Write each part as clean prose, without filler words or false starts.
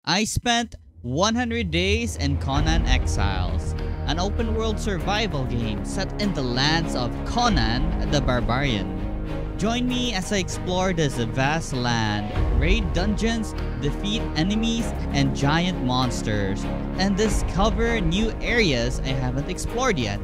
I spent 100 days in Conan Exiles, an open-world survival game set in the lands of Conan the Barbarian. Join me as I explore this vast land, raid dungeons, defeat enemies and giant monsters, and discover new areas I haven't explored yet.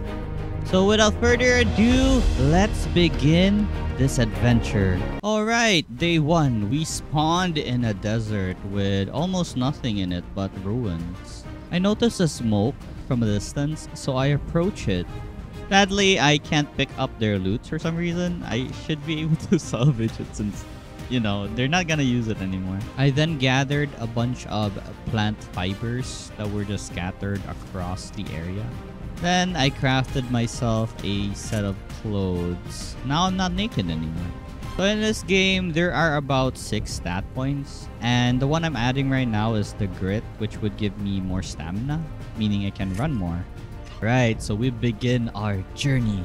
So without further ado, let's begin this adventure. Alright, day 1. We spawned in a desert with almost nothing in it but ruins. I noticed a smoke from a distance, so I approach it. Sadly, I can't pick up their loot for some reason. I should be able to salvage it since, you know, they're not gonna use it anymore. I then gathered a bunch of plant fibers that were just scattered across the area. Then I crafted myself a set of clothes. Now I'm not naked anymore. So in this game, there are about 6 stat points. And the one I'm adding right now is the grit, which would give me more stamina, meaning I can run more. Right, so we begin our journey.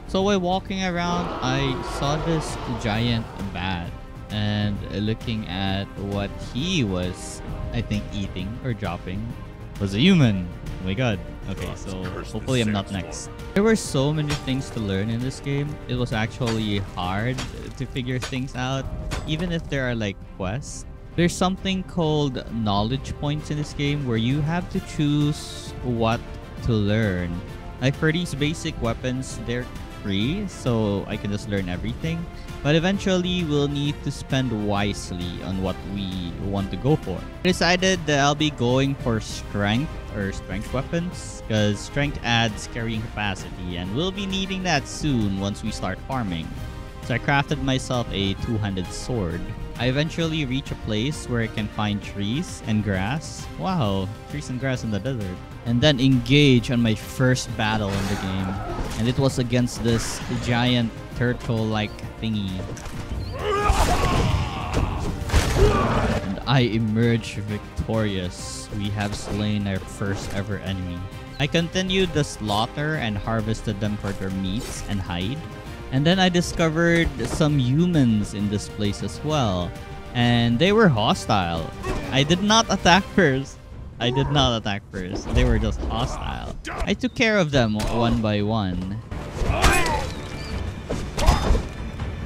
So while walking around, I saw this giant bat. And looking at what he was, I think, eating or dropping, was a human. Oh my god. Okay, so hopefully I'm not next. There were so many things to learn in this game. It was actually hard to figure things out, even if there are like quests. There's something called knowledge points in this game where you have to choose what to learn. Like for these basic weapons, they're free, so I can just learn everything. But eventually, we'll need to spend wisely on what we want to go for. I decided that I'll be going for strength or strength weapons because strength adds carrying capacity and we'll be needing that soon once we start farming. So I crafted myself a two-handed sword. I eventually reach a place where I can find trees and grass. Wow, trees and grass in the desert. And then engage on my first battle in the game. And it was against this giant turtle-like thingy. And I emerge victorious. We have slain our first ever enemy. I continued the slaughter and harvested them for their meats and hide. And then I discovered some humans in this place as well. And they were hostile. I did not attack first. They were just hostile. I took care of them one by one.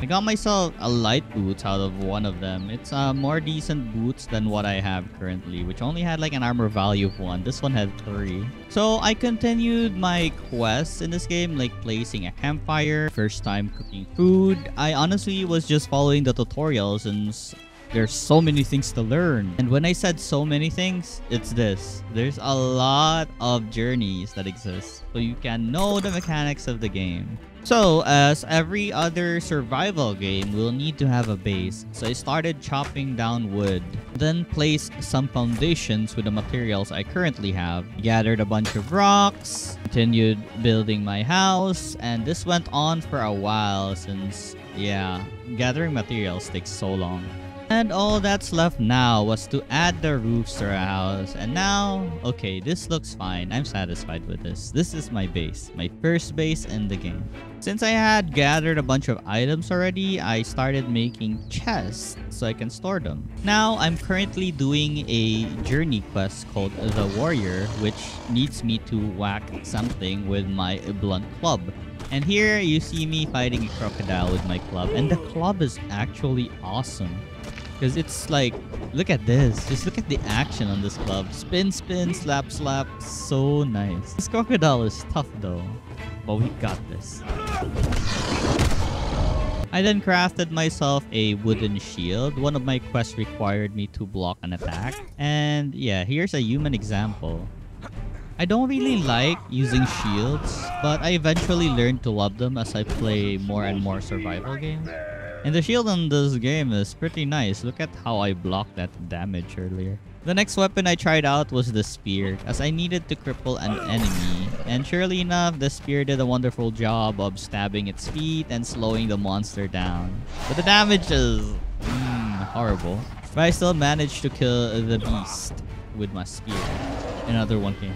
I got myself a light boots out of one of them. It's more decent boots than what I have currently, which only had like an armor value of 1. This one had 3. So I continued my quests in this game, like placing a campfire, first time cooking food. I honestly was just following the tutorials since there's so many things to learn. And when I said so many things, it's this. There's a lot of journeys that exist, so you can know the mechanics of the game. So, as every other survival game, we'll need to have a base. So I started chopping down wood, then placed some foundations with the materials I currently have. Gathered a bunch of rocks, continued building my house, and this went on for a while since, yeah, gathering materials takes so long. And all that's left now was to add the roofs to our house. And now, okay, this looks fine. I'm satisfied with this. This is my base. My first base in the game. Since I had gathered a bunch of items already, I started making chests so I can store them. Now, I'm currently doing a journey quest called The Warrior, which needs me to whack something with my blunt club. And here, you see me fighting a crocodile with my club. And the club is actually awesome. Because it's like, look at this. Just look at the action on this club. Spin, spin, slap, slap. So nice. This crocodile is tough though. But we got this. I then crafted myself a wooden shield. One of my quests required me to block an attack. And yeah, here's a human example. I don't really like using shields, but I eventually learned to love them as I play more and more survival games. And the shield on this game is pretty nice. Look at how I blocked that damage earlier. The next weapon I tried out was the spear, as I needed to cripple an enemy. And surely enough, the spear did a wonderful job of stabbing its feet and slowing the monster down. But the damage is horrible. But I still managed to kill the beast with my spear. Another one came.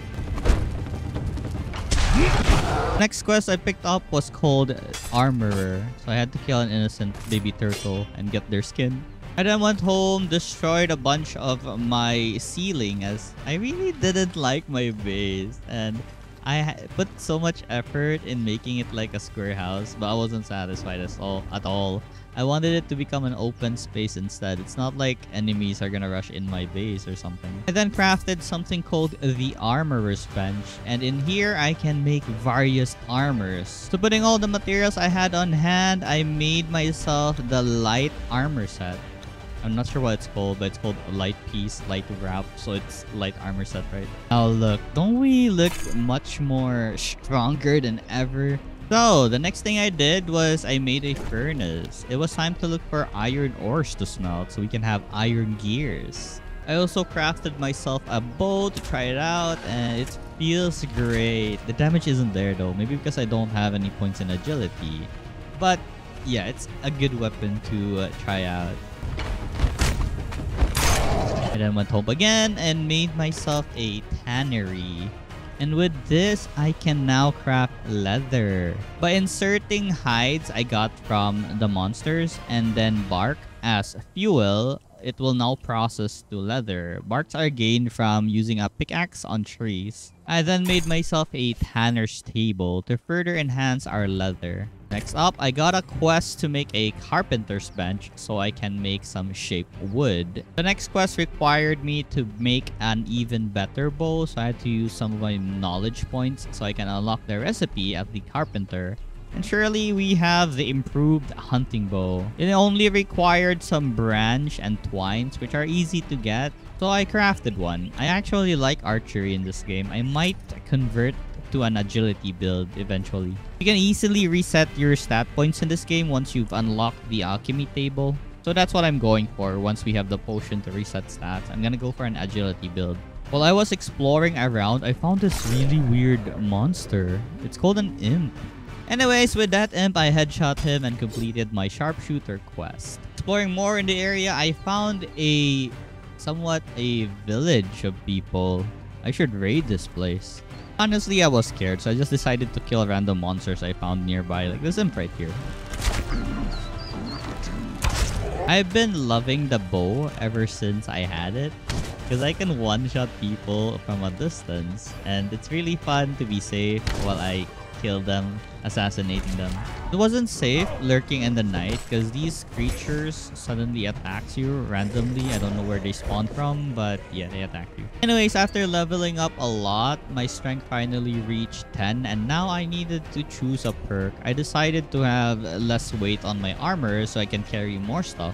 Next quest I picked up was called Armorer. So I had to kill an innocent baby turtle and get their skin. I then went home, destroyed a bunch of my ceiling as I really didn't like my base. And I put so much effort in making it like a square house, but I wasn't satisfied at all. I wanted it to become an open space instead. It's not like enemies are gonna rush in my base or something. I then crafted something called the Armorer's Bench, and in here I can make various armors. So putting all the materials I had on hand, I made myself the light armor set. I'm not sure what it's called, but it's called Light Piece, Light Wrap, so it's light armor set, right? Now look, don't we look much more stronger than ever? So, the next thing I did was I made a furnace. It was time to look for iron ores to smelt so we can have iron gears. I also crafted myself a bow to try it out, and it feels great. The damage isn't there though, maybe because I don't have any points in agility. But yeah, it's a good weapon to try out. I then went home again and made myself a tannery. And with this, I can now craft leather. By inserting hides I got from the monsters and then bark as fuel, it will now process to leather. Barks are gained from using a pickaxe on trees. I then made myself a tanner's table to further enhance our leather. Next up, I got a quest to make a carpenter's bench so I can make some shaped wood. The next quest required me to make an even better bow, so I had to use some of my knowledge points so I can unlock the recipe at the carpenter. And surely we have the improved hunting bow. It only required some branch and twines, which are easy to get, so I crafted one. I actually like archery in this game. I might convert to an agility build eventually. You can easily reset your stat points in this game once you've unlocked the alchemy table. So that's what I'm going for once we have the potion to reset stats. I'm gonna go for an agility build. While I was exploring around, I found this really weird monster. It's called an imp. Anyways, with that imp, I headshot him and completed my sharpshooter quest. Exploring more in the area, I found somewhat a village of people. I should raid this place. Honestly, I was scared, so I just decided to kill random monsters I found nearby, like this imp right here. I've been loving the bow ever since I had it, because I can one-shot people from a distance, and it's really fun to be safe while I kill them, assassinating them. It wasn't safe lurking in the night because these creatures suddenly attacks you randomly. I don't know where they spawn from, but yeah, they attack you. Anyways, after leveling up a lot, my strength finally reached 10, and now I needed to choose a perk. I decided to have less weight on my armor so I can carry more stuff.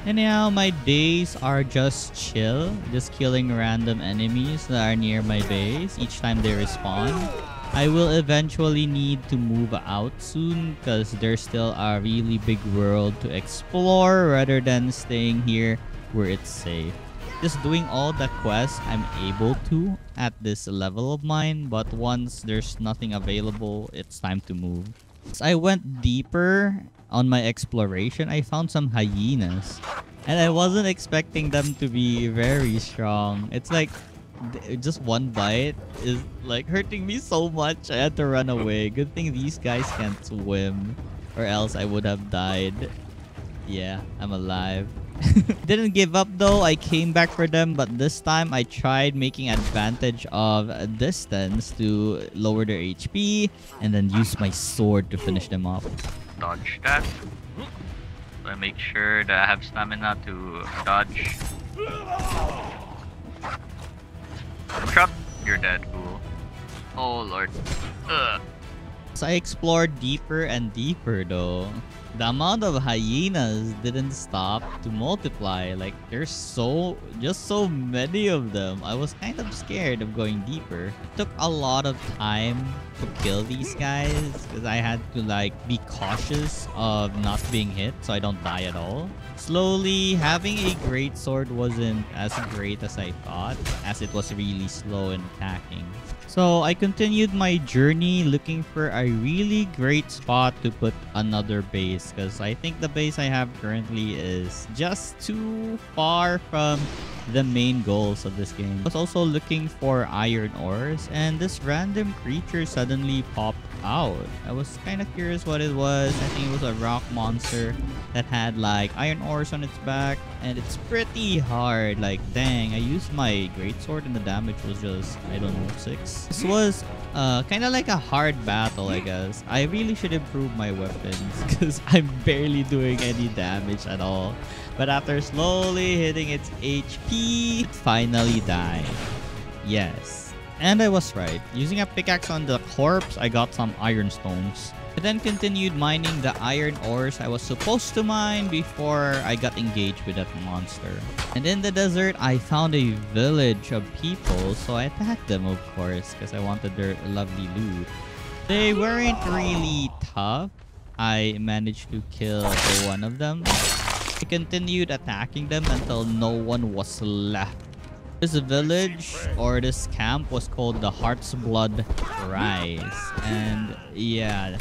Anyhow, my days are just chill, just killing random enemies that are near my base each time they respawn. I will eventually need to move out soon because there's still a really big world to explore rather than staying here where it's safe. Just doing all the quests I'm able to at this level of mine, but once there's nothing available, it's time to move. As I went deeper on my exploration, I found some hyenas. And I wasn't expecting them to be very strong. It's like just one bite is like hurting me so much. I had to run away. Good thing these guys can't swim, or else I would have died. Yeah, I'm alive. Didn't give up though. I came back for them, but this time I tried making advantage of distance to lower their HP and then use my sword to finish them off. Dodge that. I make sure that I have stamina to dodge. Shot. You're dead, fool. Oh lord. Ugh. So I explored deeper and deeper though. The amount of hyenas didn't stop to multiply. Like there's just so many of them. I was kind of scared of going deeper. It took a lot of time to kill these guys because I had to like be cautious of not being hit so I don't die at all. Slowly, having a great sword wasn't as great as I thought, as it was really slow in attacking. So I continued my journey looking for a really great spot to put another base, because I think the base I have currently is just too far from the main goals of this game. I was also looking for iron ores, and this random creature suddenly popped out. I was kind of curious what it was. I think it was a rock monster. that had like iron ores on its back, and it's pretty hard. Like, dang, I used my greatsword and the damage was just, I don't know, 6. This was kind of like a hard battle, I guess. I really should improve my weapons because I'm barely doing any damage at all. But after slowly hitting its HP, it finally died. Yes. And I was right. Using a pickaxe on the corpse, I got some iron stones. I then continued mining the iron ores I was supposed to mine before I got engaged with that monster. And in the desert, I found a village of people, so I attacked them, of course, because I wanted their lovely loot. They weren't really tough. I managed to kill one of them. I continued attacking them until no one was left. This village or this camp was called the Heart's Blood Rise, and yeah,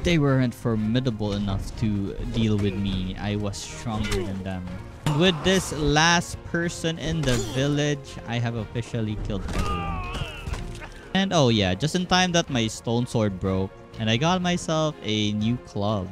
they weren't formidable enough to deal with me. I was stronger than them. And with this last person in the village, I have officially killed everyone. And oh yeah, just in time that my stone sword broke, and I got myself a new club.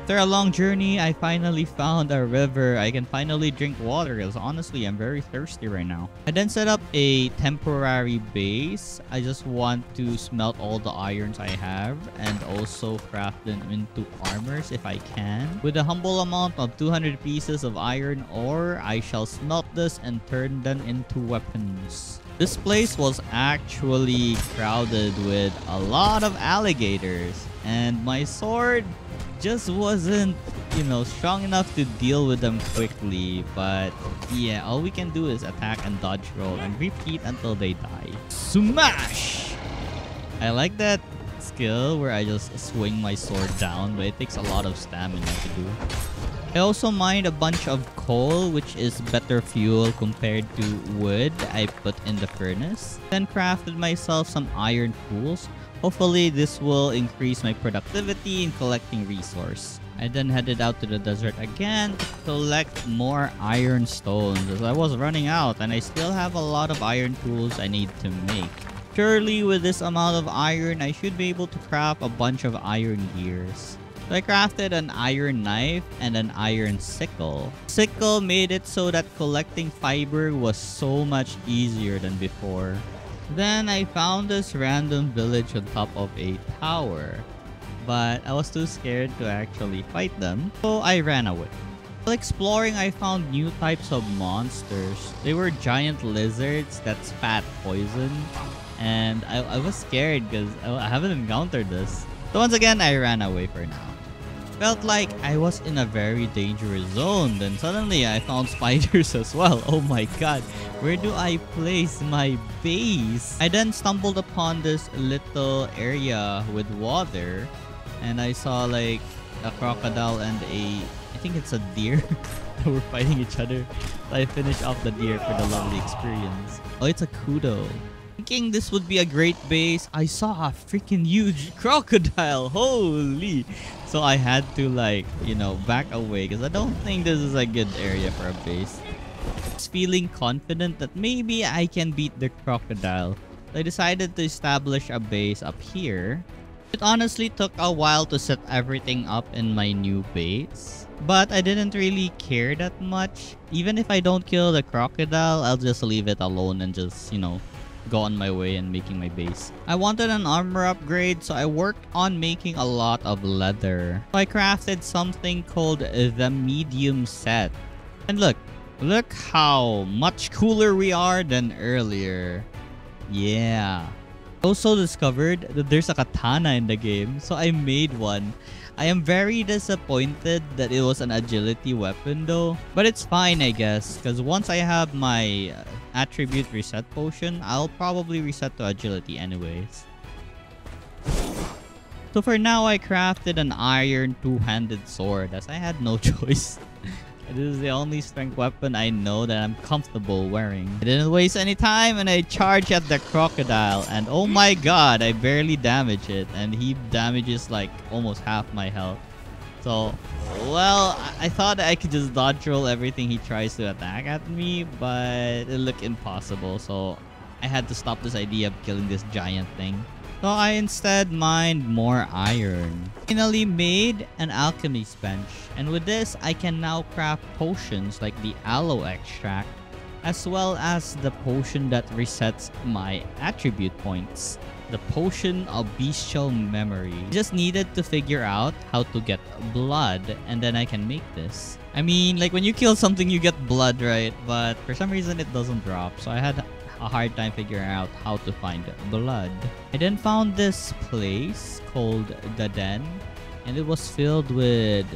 After a long journey, I finally found a river. I can finally drink water because honestly, I'm very thirsty right now. I then set up a temporary base. I just want to smelt all the irons I have and also craft them into armors if I can. With a humble amount of 200 pieces of iron ore, I shall smelt this and turn them into weapons. This place was actually crowded with a lot of alligators, and my sword just wasn't, strong enough to deal with them quickly. But yeah, all we can do is attack and dodge roll and repeat until they die. Smash! I like that skill where I just swing my sword down, but it takes a lot of stamina to do. I also mined a bunch of coal, which is better fuel compared to wood I put in the furnace. Then crafted myself some iron tools. Hopefully this will increase my productivity in collecting resource. I then headed out to the desert again to collect more iron stones as I was running out, and I still have a lot of iron tools I need to make. Surely with this amount of iron, I should be able to craft a bunch of iron gears. So I crafted an iron knife and an iron sickle. Sickle made it so that collecting fiber was so much easier than before. Then I found this random village on top of a tower, but I was too scared to actually fight them, so I ran away. While exploring, I found new types of monsters. They were giant lizards that spat poison, and I was scared because I haven't encountered this. So once again, I ran away for now. Felt like I was in a very dangerous zone. Then suddenly I found spiders as well. Oh my god, where do I place my base? I then stumbled upon this little area with water, and I saw like a crocodile and I think it's a deer that were fighting each other. So I finished off the deer for the lovely experience. Oh, it's a kudo. Thinking this would be a great base, I saw a freaking huge crocodile. Holy! So I had to back away because I don't think this is a good area for a base. I was feeling confident that maybe I can beat the crocodile. So I decided to establish a base up here. It honestly took a while to set everything up in my new base, but I didn't really care that much. Even if I don't kill the crocodile, I'll just leave it alone and just, go on my way and making my base. I wanted an armor upgrade, so I worked on making a lot of leather. So I crafted something called the medium set. And look how much cooler we are than earlier. Yeah. I also discovered that there's a katana in the game, so I made one. I am very disappointed that it was an agility weapon though, but it's fine I guess, because once I have my attribute reset potion, I'll probably reset to agility anyways. So for now, I crafted an iron two-handed sword as I had no choice. This is the only strength weapon I know that I'm comfortable wearing. I didn't waste any time and I charged at the crocodile, and oh my god, I barely damaged it, and he damages like almost half my health. So, well, I thought I could just dodge roll everything he tries to attack at me, but it looked impossible, so I had to stop this idea of killing this giant thing. So I instead mined more iron. Finally made an alchemist bench. And with this, I can now craft potions like the aloe extract, as well as the potion that resets my attribute points. The potion of bestial memory. Just needed to figure out how to get blood, and then I can make this. I mean, like when you kill something, you get blood, right? But for some reason, it doesn't drop. So I had a hard time figuring out how to find blood. I then found this place called the Den, and it was filled with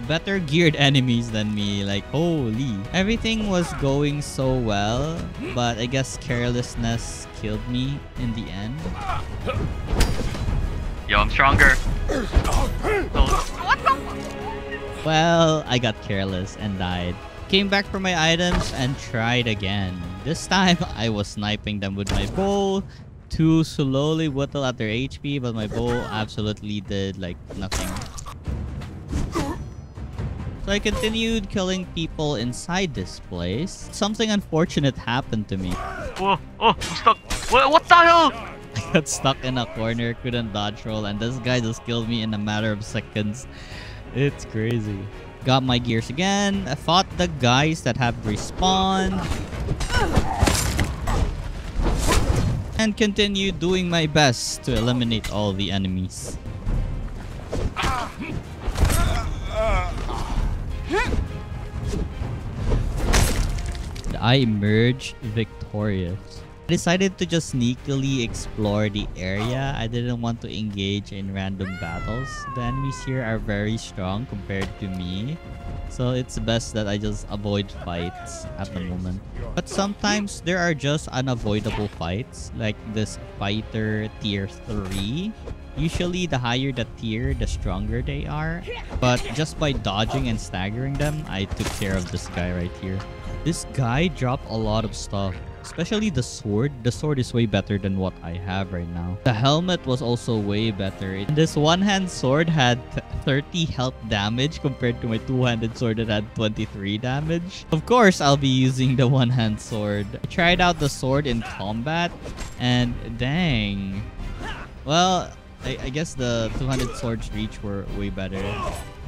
better geared enemies than me. Like, holy. Everything was going so well, but I guess carelessness killed me in the end. Yo, I'm stronger. Well, I got careless and died. Came back for my items and tried again. This time, I was sniping them with my bow to slowly whittle at their HP, but my bow absolutely did like nothing. So I continued killing people inside this place. Something unfortunate happened to me. Oh, I'm stuck. What the hell? I got stuck in a corner, couldn't dodge roll, and this guy just killed me in a matter of seconds. It's crazy. Got my gears again. I fought the guys that have respawned. And continued doing my best to eliminate all the enemies. I emerged victorious. I decided to just sneakily explore the area. I didn't want to engage in random battles. The enemies here are very strong compared to me. So it's best that I just avoid fights at the moment. But sometimes there are just unavoidable fights. Like this fighter tier 3. Usually the higher the tier, the stronger they are. But just by dodging and staggering them, I took care of this guy right here. This guy dropped a lot of stuff. Especially the sword. The sword is way better than what I have right now. The helmet was also way better. And this one-hand sword had 30 health damage compared to my two-handed sword that had 23 damage. Of course, I'll be using the one-hand sword. I tried out the sword in combat, and dang. Well, I guess the two-handed sword's reach were way better.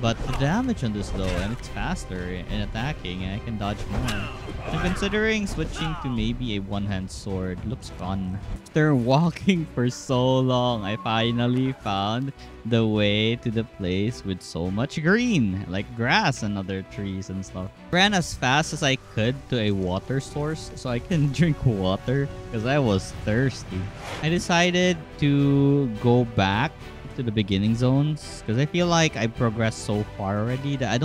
But the damage on this low, and it's faster in attacking, and I can dodge more. I'm considering switching to maybe a one-hand sword. Looks fun. After walking for so long, I finally found the way to the place with so much green, like grass and other trees and stuff. Ran as fast as I could to a water source so I can drink water because I was thirsty. I decided to go back to the beginning zones because I feel like I progressed so far already that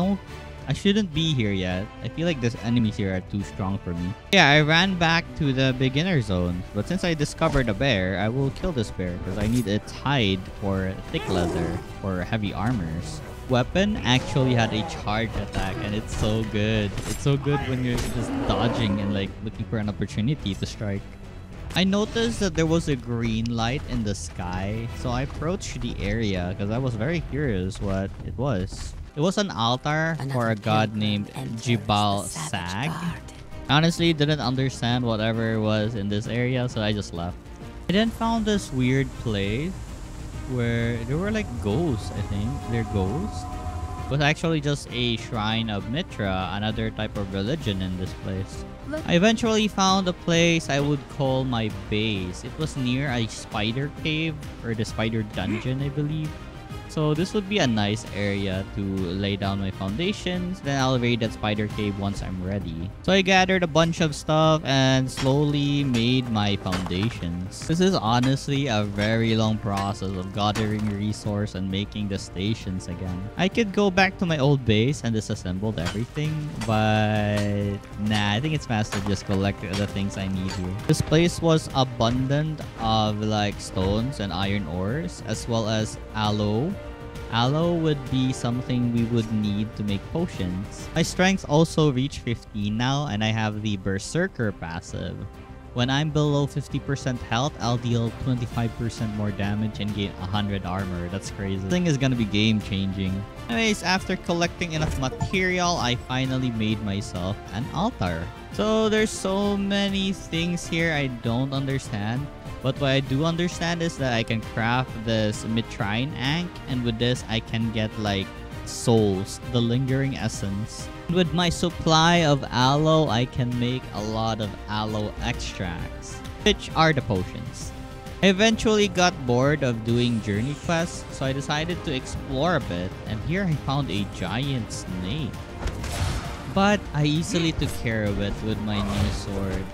I shouldn't be here yet. I feel like these enemies here are too strong for me. Yeah, I ran back to the beginner zone, but since I discovered a bear, I will kill this bear because I need its hide for thick leather or heavy armors. Weapon actually had a charge attack, and it's so good. It's so good when you're just dodging and like looking for an opportunity to strike. I noticed that there was a green light in the sky, so I approached the area because I was very curious what it was. It was an altar for a god named Jibal Sag. Honestly, didn't understand whatever was in this area, so I just left. I then found this weird place where there were like ghosts, I think. They're ghosts. It was actually just a shrine of Mitra, another type of religion in this place. I eventually found a place I would call my base. It was near a spider cave, or the spider dungeon, I believe. So this would be a nice area to lay down my foundations. Then I'll raid that spider cave once I'm ready. So I gathered a bunch of stuff and slowly made my foundations. This is honestly a very long process of gathering resource and making the stations again. I could go back to my old base and disassemble everything, but nah, I think it's faster to just collect the things I need here. This place was abundant of like stones and iron ores, as well as aloe. Aloe would be something we would need to make potions. My strength also reached 15 now, and I have the Berserker passive. When I'm below 50% health, I'll deal 25% more damage and gain 100 armor. That's crazy. This thing is gonna be game changing. Anyways, after collecting enough material, I finally made myself an altar. So there's so many things here I don't understand. But what I do understand is that I can craft this Mitrine Ankh, and with this I can get like souls, the lingering essence. With my supply of aloe, I can make a lot of aloe extracts, which are the potions. I eventually got bored of doing journey quests, so I decided to explore a bit, and here I found a giant snake. But I easily took care of it with my new sword.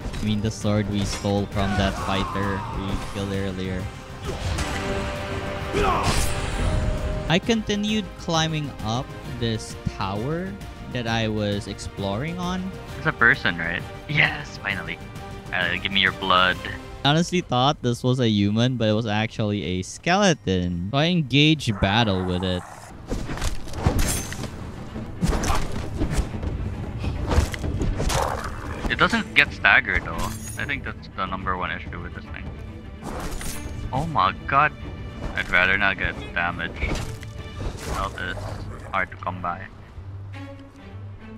I mean the sword we stole from that fighter we killed earlier. I continued climbing up this tower that I was exploring on. It's a person, right? Yes, finally. Give me your blood. I honestly thought this was a human, but it was actually a skeleton. So I engaged battle with it. It doesn't get staggered though. I think that's the #1 issue with this thing. Oh my god. I'd rather not get damaged. Health is hard to come by.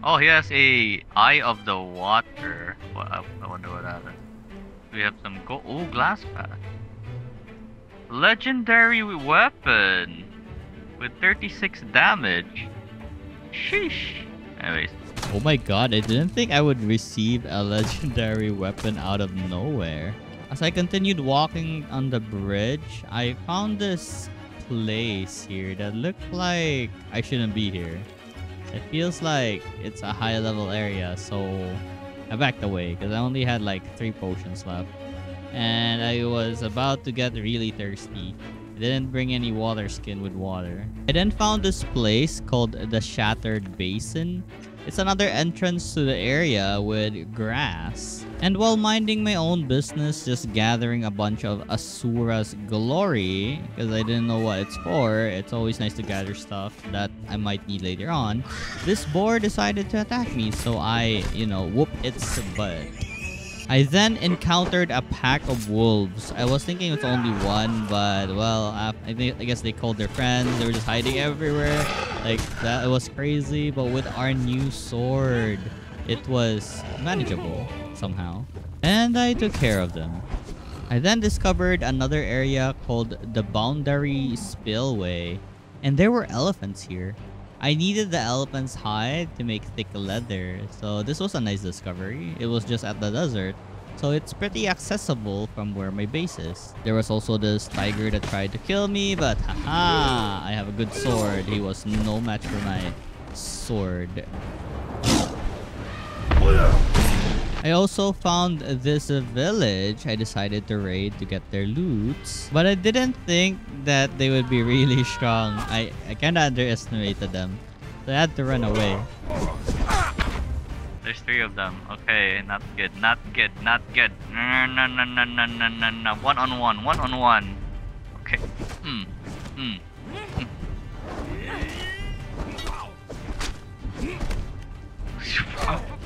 Oh, he has a Eye of the Water. I wonder what that is. We have some gold. Oh, glass pack. Legendary weapon with 36 damage. Sheesh. Anyways. Oh my god, I didn't think I would receive a legendary weapon out of nowhere. As I continued walking on the bridge, I found this place here that looked like I shouldn't be here. It feels like it's a high level area, so I backed away because I only had like 3 potions left. And I was about to get really thirsty. I didn't bring any water skin with water. I then found this place called the Shattered Basin. It's another entrance to the area with grass. And while minding my own business, just gathering a bunch of Asura's Glory, because I didn't know what it's for, it's always nice to gather stuff that I might need later on, this boar decided to attack me, so I, whoop its butt. I then encountered a pack of wolves. I was thinking it's only one, but well, I guess they called their friends. They were just hiding everywhere. Like, that was crazy. But with our new sword, it was manageable somehow. And I took care of them. I then discovered another area called the Boundary Spillway. And there were elephants here. I needed the elephant's hide to make thick leather, so this was a nice discovery. It was just at the desert, so it's pretty accessible from where my base is. There was also this tiger that tried to kill me, but haha, I have a good sword. He was no match for my sword. I also found this village I decided to raid to get their loots, but I didn't think that they would be really strong. I kinda underestimated them, so I had to run away. There's 3 of them. Okay, not good, not good, not good. No. One on one. Okay.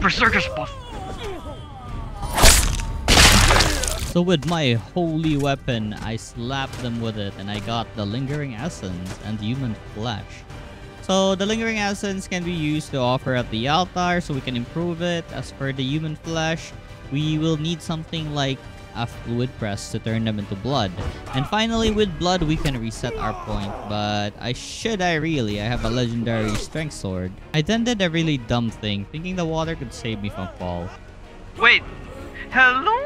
Berserker's buff. So with my holy weapon, I slapped them with it and I got the Lingering Essence and human flesh. So the Lingering Essence can be used to offer at the altar so we can improve it. As for the human flesh, we will need something like a fluid press to turn them into blood. And finally, with blood, we can reset our point. But I have a legendary strength sword. I then did a really dumb thing, thinking the water could save me from fall. Wait, hello?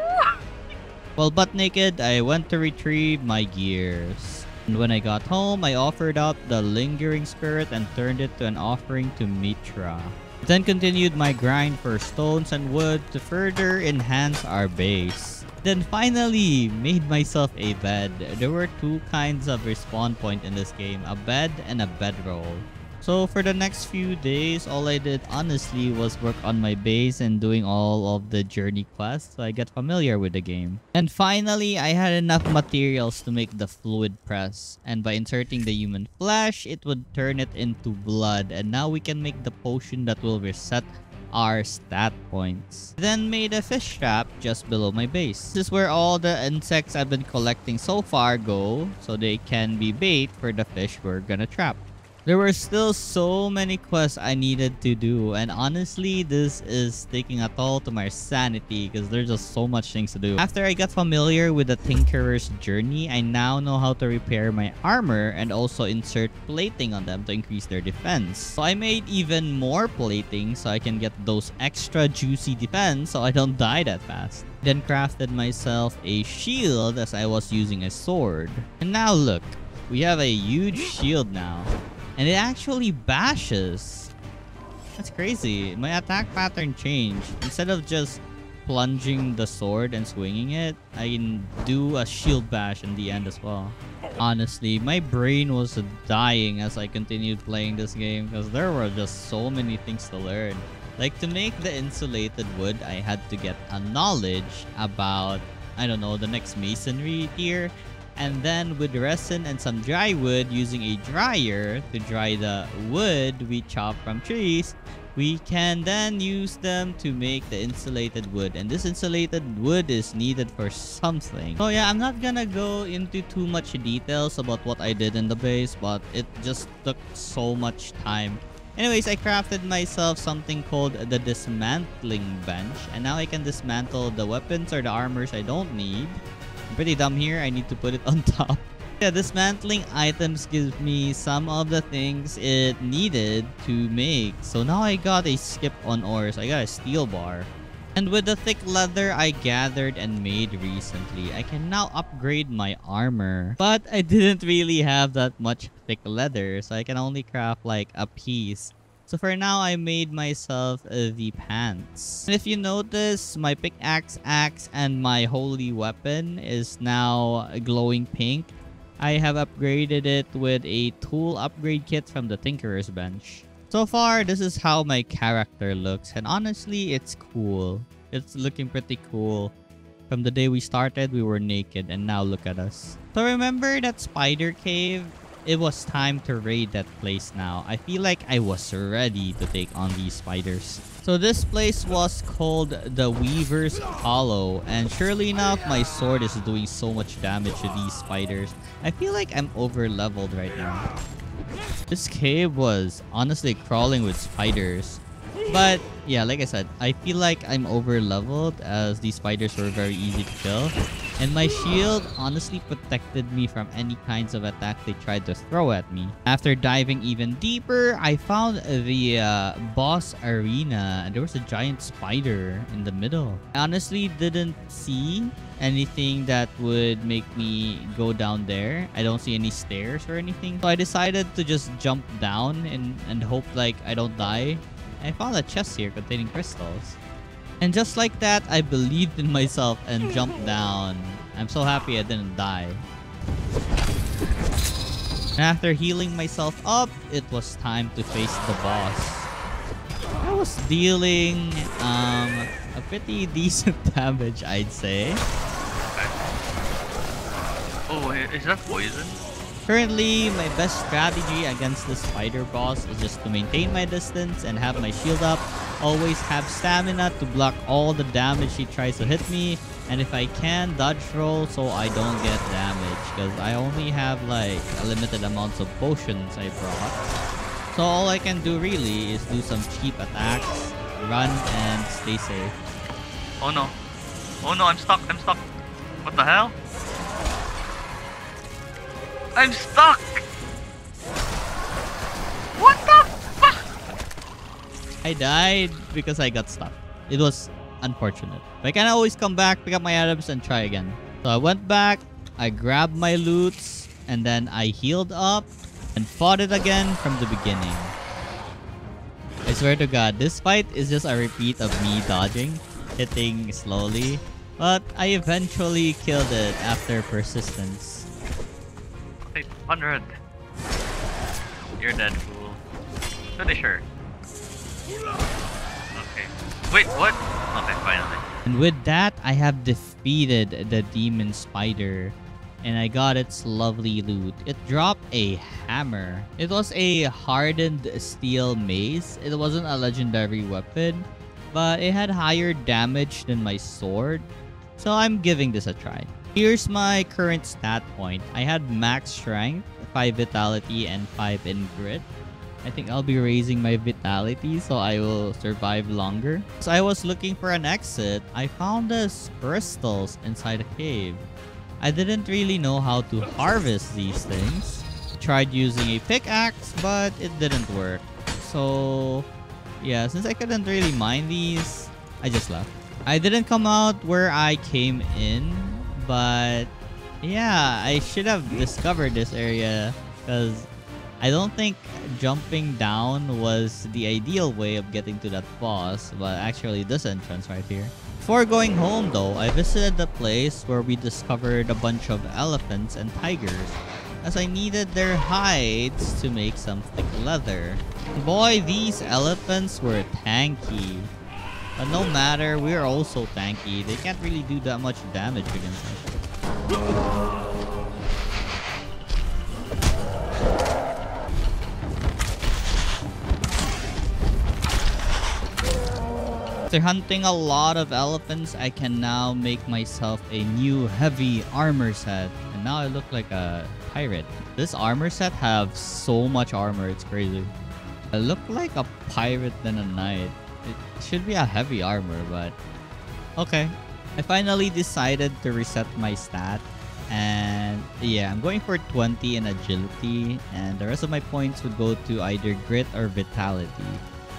While butt naked, I went to retrieve my gears. And when I got home, I offered up the Lingering Spirit and turned it to an offering to Mitra. Then continued my grind for stones and wood to further enhance our base. Then finally made myself a bed. There were 2 kinds of respawn point in this game, a bed and a bedroll. So for the next few days, all I did honestly was work on my base and doing all of the journey quests so I get familiar with the game. And finally, I had enough materials to make the fluid press. And by inserting the human flesh, it would turn it into blood. And now we can make the potion that will reset our stat points. Then made a fish trap just below my base. This is where all the insects I've been collecting so far go, so they can be bait for the fish we're gonna trap. There were still so many quests I needed to do, and honestly, this is taking a toll to my sanity because there's just so much things to do. After I got familiar with the Tinkerer's journey, I now know how to repair my armor and also insert plating on them to increase their defense. So I made even more plating so I can get those extra juicy defense so I don't die that fast. Then crafted myself a shield as I was using a sword. And now look, we have a huge shield now. And it actually bashes. That's crazy. My attack pattern changed. Instead of just plunging the sword and swinging it, I can do a shield bash in the end as well. Honestly, my brain was dying as I continued playing this game because there were just so many things to learn. Like, to make the insulated wood, I had to get a knowledge about, I don't know, the next masonry tier. And then with resin and some dry wood, using a dryer to dry the wood we chop from trees, we can then use them to make the insulated wood. And this insulated wood is needed for something. So yeah, I'm not gonna go into too much details about what I did in the base, but it just took so much time. Anyways, I crafted myself something called the dismantling bench. And now I can dismantle the weapons or the armors I don't need. I'm pretty dumb here. I need to put it on top. Yeah, dismantling items gives me some of the things it needed to make. So now I got a skip on ores. I got a steel bar. And with the thick leather I gathered and made recently, I can now upgrade my armor. But I didn't really have that much thick leather, so I can only craft like a piece. So for now, I made myself the pants. And if you notice, my pickaxe, axe, and my holy weapon is now glowing pink. I have upgraded it with a tool upgrade kit from the Tinkerer's bench. So far, this is how my character looks. And honestly, it's cool. It's looking pretty cool. From the day we started, we were naked. And now look at us. So remember that spider cave? It was time to raid that place now. I feel like I was ready to take on these spiders. So this place was called the Weaver's Hollow. And surely enough, my sword is doing so much damage to these spiders. I feel like I'm over leveled right now. This cave was honestly crawling with spiders. But yeah, like I said, I feel like I'm over leveled as these spiders were very easy to kill. And my shield honestly protected me from any kinds of attack they tried to throw at me. After diving even deeper, I found the boss arena. And there was a giant spider in the middle. I honestly didn't see anything that would make me go down there. I don't see any stairs or anything. So I decided to just jump down and hope like I don't die. I found a chest here containing crystals. And just like that, I believed in myself and jumped down. I'm so happy I didn't die. And after healing myself up, it was time to face the boss. I was dealing a pretty decent damage, I'd say. Oh, is that poison? Currently, my best strategy against the spider boss is just to maintain my distance and have my shield up. Always have stamina to block all the damage he tries to hit me. And if I can, dodge roll so I don't get damage. Because I only have like a limited amount of potions I brought. So all I can do really is do some cheap attacks, run, and stay safe. Oh no. Oh no, I'm stuck. I'm stuck. What the hell? I'm stuck! What the fuck? I died because I got stuck. It was unfortunate. But I can always come back, pick up my items, and try again. So I went back, I grabbed my loots, and then I healed up and fought it again from the beginning. I swear to God, this fight is just a repeat of me dodging, hitting slowly. But I eventually killed it after persistence. 800. You're dead, fool. Pretty sure. Okay. Wait, what? Okay, finally. And with that, I have defeated the demon spider. And I got its lovely loot. It dropped a hammer. It was a hardened steel mace. It wasn't a legendary weapon, but it had higher damage than my sword. So I'm giving this a try. Here's my current stat point. I had max strength, 5 vitality and 5 in grit. I think I'll be raising my vitality so I will survive longer. As I was looking for an exit, I found these crystals inside a cave. I didn't really know how to harvest these things. Tried using a pickaxe, but it didn't work. So yeah, since I couldn't really mine these, I just left. I didn't come out where I came in, but yeah, I should have discovered this area because I don't think jumping down was the ideal way of getting to that boss, but actually this entrance right here. Before going home though, I visited the place where we discovered a bunch of elephants and tigers, as I needed their hides to make some thick leather. Boy, these elephants were tanky. But no matter, we're also tanky. They can't really do that much damage against us. After hunting a lot of elephants, I can now make myself a new heavy armor set. And now I look like a pirate. This armor set have so much armor, it's crazy. I look like a pirate than a knight. It should be a heavy armor, but okay. I finally decided to reset my stat. And yeah, I'm going for 20 in agility. And the rest of my points would go to either grit or vitality.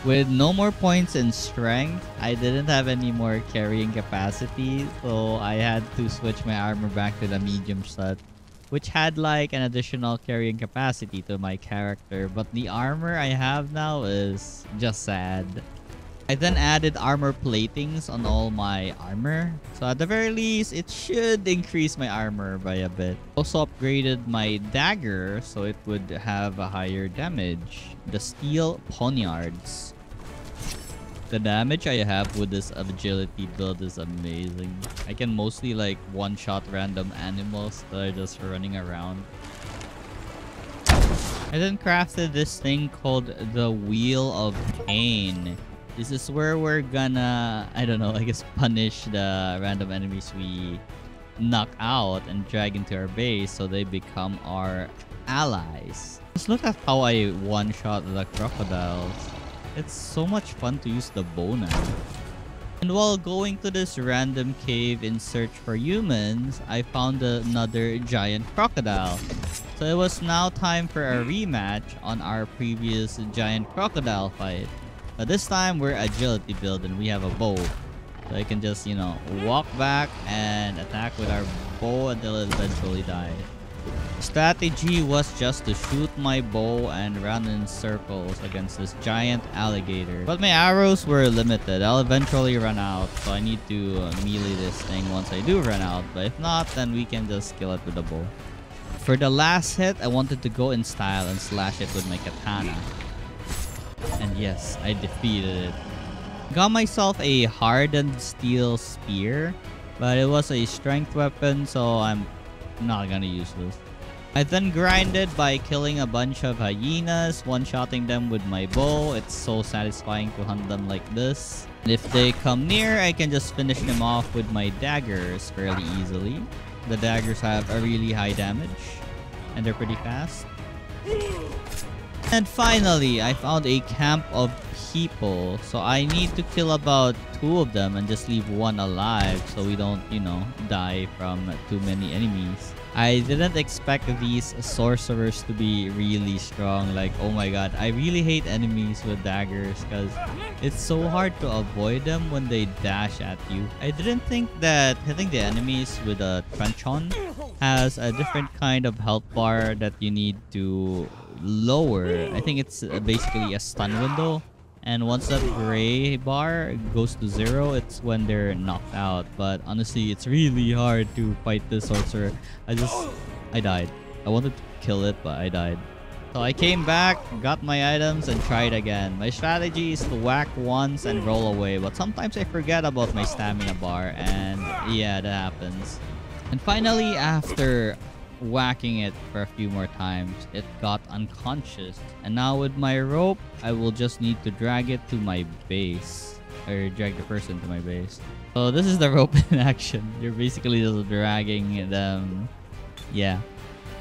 With no more points in strength, I didn't have any more carrying capacity, so I had to switch my armor back to the medium set, which had like an additional carrying capacity to my character, but the armor I have now is just sad. I then added armor platings on all my armor, so at the very least, it should increase my armor by a bit. Also upgraded my dagger so it would have a higher damage. The steel poniards. The damage I have with this agility build is amazing. I can mostly like one-shot random animals that are just running around. I then crafted this thing called the Wheel of Pain. This is where we're gonna, I don't know, I guess punish the random enemies we knock out and drag into our base so they become our allies. Just look at how I one-shot the crocodiles. It's so much fun to use the bow now. And while going to this random cave in search for humans, I found another giant crocodile. So it was now time for a rematch on our previous giant crocodile fight. But this time we're agility build and we have a bow. So I can just, you know, walk back and attack with our bow until it eventually dies. Strategy was just to shoot my bow and run in circles against this giant alligator. But my arrows were limited. I'll eventually run out, so I need to melee this thing once I do run out. But if not, then we can just kill it with a bow. For the last hit, I wanted to go in style and slash it with my katana. And yes, I defeated it. Got myself a hardened steel spear, but it was a strength weapon, so I'm not gonna use this. I then grinded by killing a bunch of hyenas, one-shotting them with my bow. It's so satisfying to hunt them like this. And if they come near, I can just finish them off with my daggers fairly easily. The daggers have a really high damage, and they're pretty fast. And finally, I found a camp of people. So I need to kill about 2 of them and just leave 1 alive so we don't, you know, die from too many enemies. I didn't expect these sorcerers to be really strong. Like, oh my god, I really hate enemies with daggers because it's so hard to avoid them when they dash at you. I didn't think that hitting the enemies with a truncheon has a different kind of health bar that you need to lower. I think it's basically a stun window. And once that gray bar goes to 0, it's when they're knocked out. But honestly, it's really hard to fight this sorcerer. I died. I wanted to kill it, but I died. So I came back, got my items, and tried again. My strategy is to whack once and roll away. But sometimes I forget about my stamina bar. And yeah, that happens. And finally, after whacking it for a few more times, it got unconscious. And now with my rope, I will just need to drag it to my base, or drag the person to my base. So this is the rope in action. You're basically just dragging them. Yeah.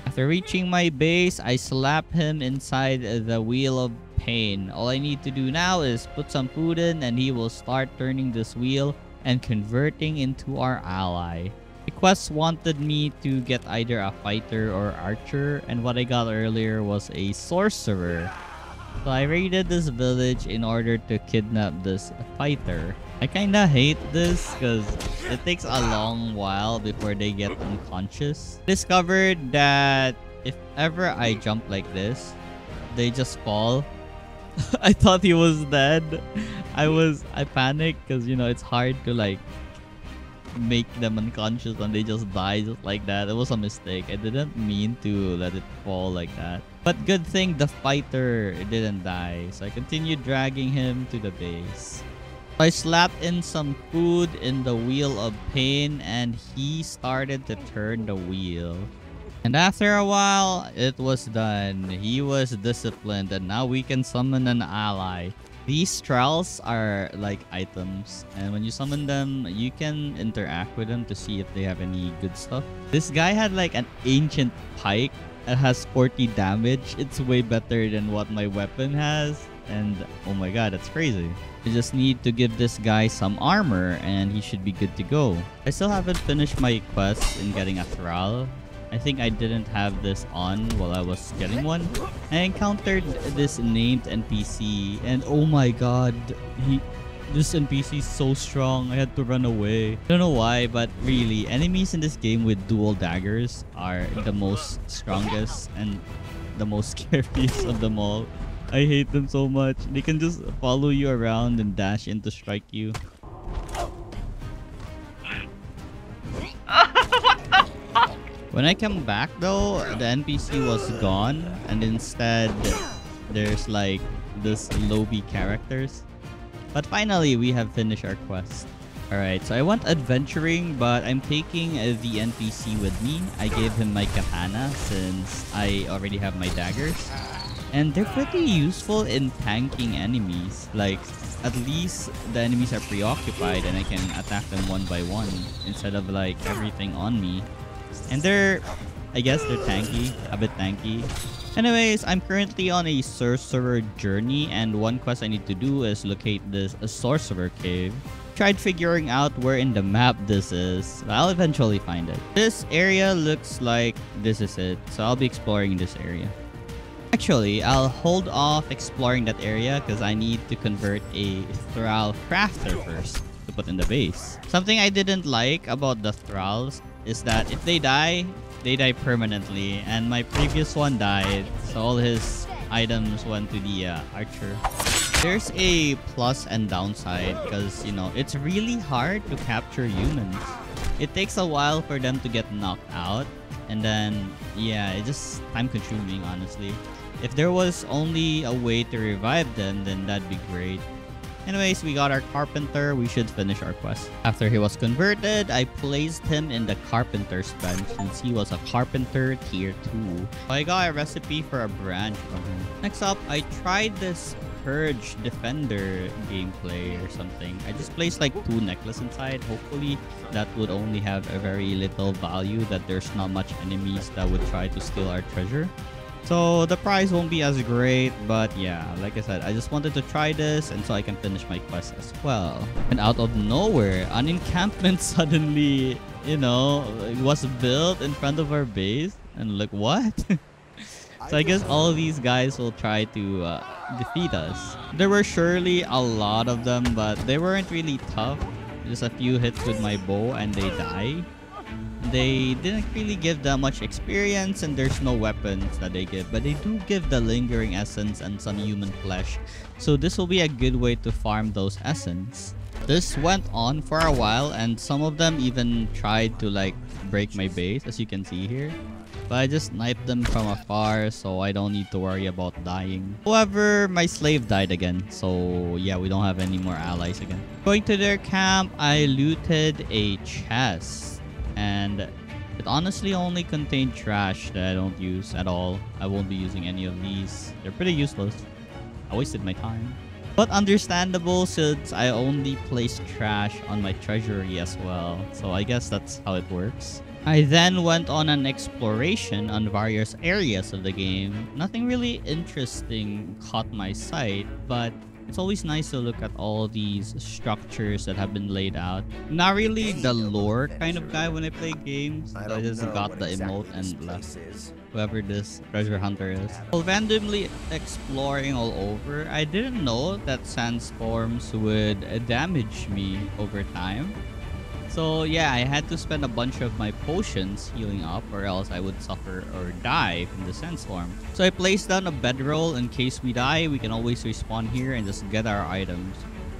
After reaching my base, I slap him inside the Wheel of Pain. All I need to do now is put some food in and he will start turning this wheel and converting into our ally. The quest wanted me to get either a fighter or archer, and what I got earlier was a sorcerer. So I raided this village in order to kidnap this fighter. I kinda hate this because it takes a long while before they get unconscious. Discovered that if ever I jump like this, they just fall. I thought he was dead. I panicked because, you know, it's hard to like make them unconscious and they just die just like that. It was a mistake. I didn't mean to let it fall like that. But good thing the fighter didn't die. So I continued dragging him to the base. I slapped in some food in the Wheel of Pain and he started to turn the wheel. And after a while, it was done. He was disciplined and now we can summon an ally. These trowels are like items, and when you summon them, you can interact with them to see if they have any good stuff. This guy had like an ancient pike that has 40 damage. It's way better than what my weapon has, and oh my god, that's crazy. I just need to give this guy some armor and he should be good to go. I still haven't finished my quest in getting a thrall. I think I didn't have this on while I was getting one. I encountered this named NPC and oh my god, this NPC is so strong. I had to run away. I don't know why, but really, enemies in this game with dual daggers are the most strongest and the most scariest of them all. I hate them so much. They can just follow you around and dash in to strike you. When I come back though, the NPC was gone and instead there's like this lobby characters. But finally we have finished our quest. Alright, so I went adventuring but I'm taking the NPC with me. I gave him my katana since I already have my daggers. And they're pretty useful in tanking enemies. Like, at least the enemies are preoccupied and I can attack them one by one instead of like everything on me. And I guess they're tanky, a bit tanky. Anyways, I'm currently on a sorcerer journey and one quest I need to do is locate this sorcerer cave. Tried figuring out where in the map this is, but I'll eventually find it. This area looks like this is it, so I'll be exploring this area. Actually, I'll hold off exploring that area because I need to convert a thrall crafter first to put in the base. Something I didn't like about the thralls is that if they die permanently, and my previous one died, so all his items went to the archer. There's a plus and downside because, you know, it's really hard to capture humans. It takes a while for them to get knocked out, and then yeah, it's just time consuming, honestly. If there was only a way to revive them, then that'd be great. Anyways, we got our carpenter. We should finish our quest. After he was converted, I placed him in the carpenter's bench since he was a carpenter tier 2. I got a recipe for a branch from him. Next up, I tried this Purge Defender gameplay or something. I just placed like 2 necklaces inside. Hopefully that would only have a very little value, that there's not much enemies that would try to steal our treasure. So the price won't be as great, but yeah, like I said, I just wanted to try this and so I can finish my quest as well. And out of nowhere, an encampment suddenly, you know, was built in front of our base. And look, what? So I guess all of these guys will try to defeat us. There were surely a lot of them, but they weren't really tough. Just a few hits with my bow and they die. They didn't really give that much experience and there's no weapons that they give, but they do give the lingering essence and some human flesh. So this will be a good way to farm those essence. This went on for a while and some of them even tried to like break my base, as you can see here. But I just sniped them from afar, so I don't need to worry about dying. However, my slave died again, so yeah, we don't have any more allies again. Going to their camp, I looted a chest. And it honestly only contained trash that I don't use at all. I won't be using any of these. They're pretty useless. I wasted my time. But understandable since I only place trash on my treasury as well. So I guess that's how it works. I then went on an exploration on various areas of the game. Nothing really interesting caught my sight, but it's always nice to look at all these structures that have been laid out. Not really the lore kind of guy when I play games. So I just got the emote and left. Whoever this treasure hunter is. While randomly exploring all over, I didn't know that sandstorms would damage me over time. So yeah, I had to spend a bunch of my potions healing up or else I would suffer or die from the sandstorm. So I placed down a bedroll in case we die, we can always respawn here and just get our items.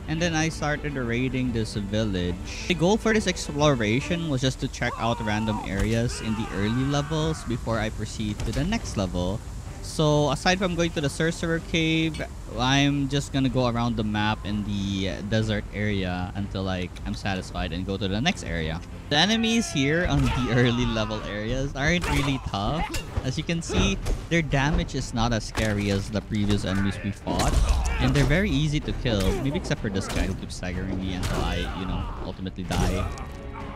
And then I started raiding this village. The goal for this exploration was just to check out random areas in the early levels before I proceed to the next level. So aside from going to the sorcerer cave, I'm just gonna go around the map in the desert area until like I'm satisfied and go to the next area. The enemies here on the early level areas aren't really tough. As you can see, their damage is not as scary as the previous enemies we fought. And they're very easy to kill, maybe except for this guy who keeps staggering me until I, ultimately die.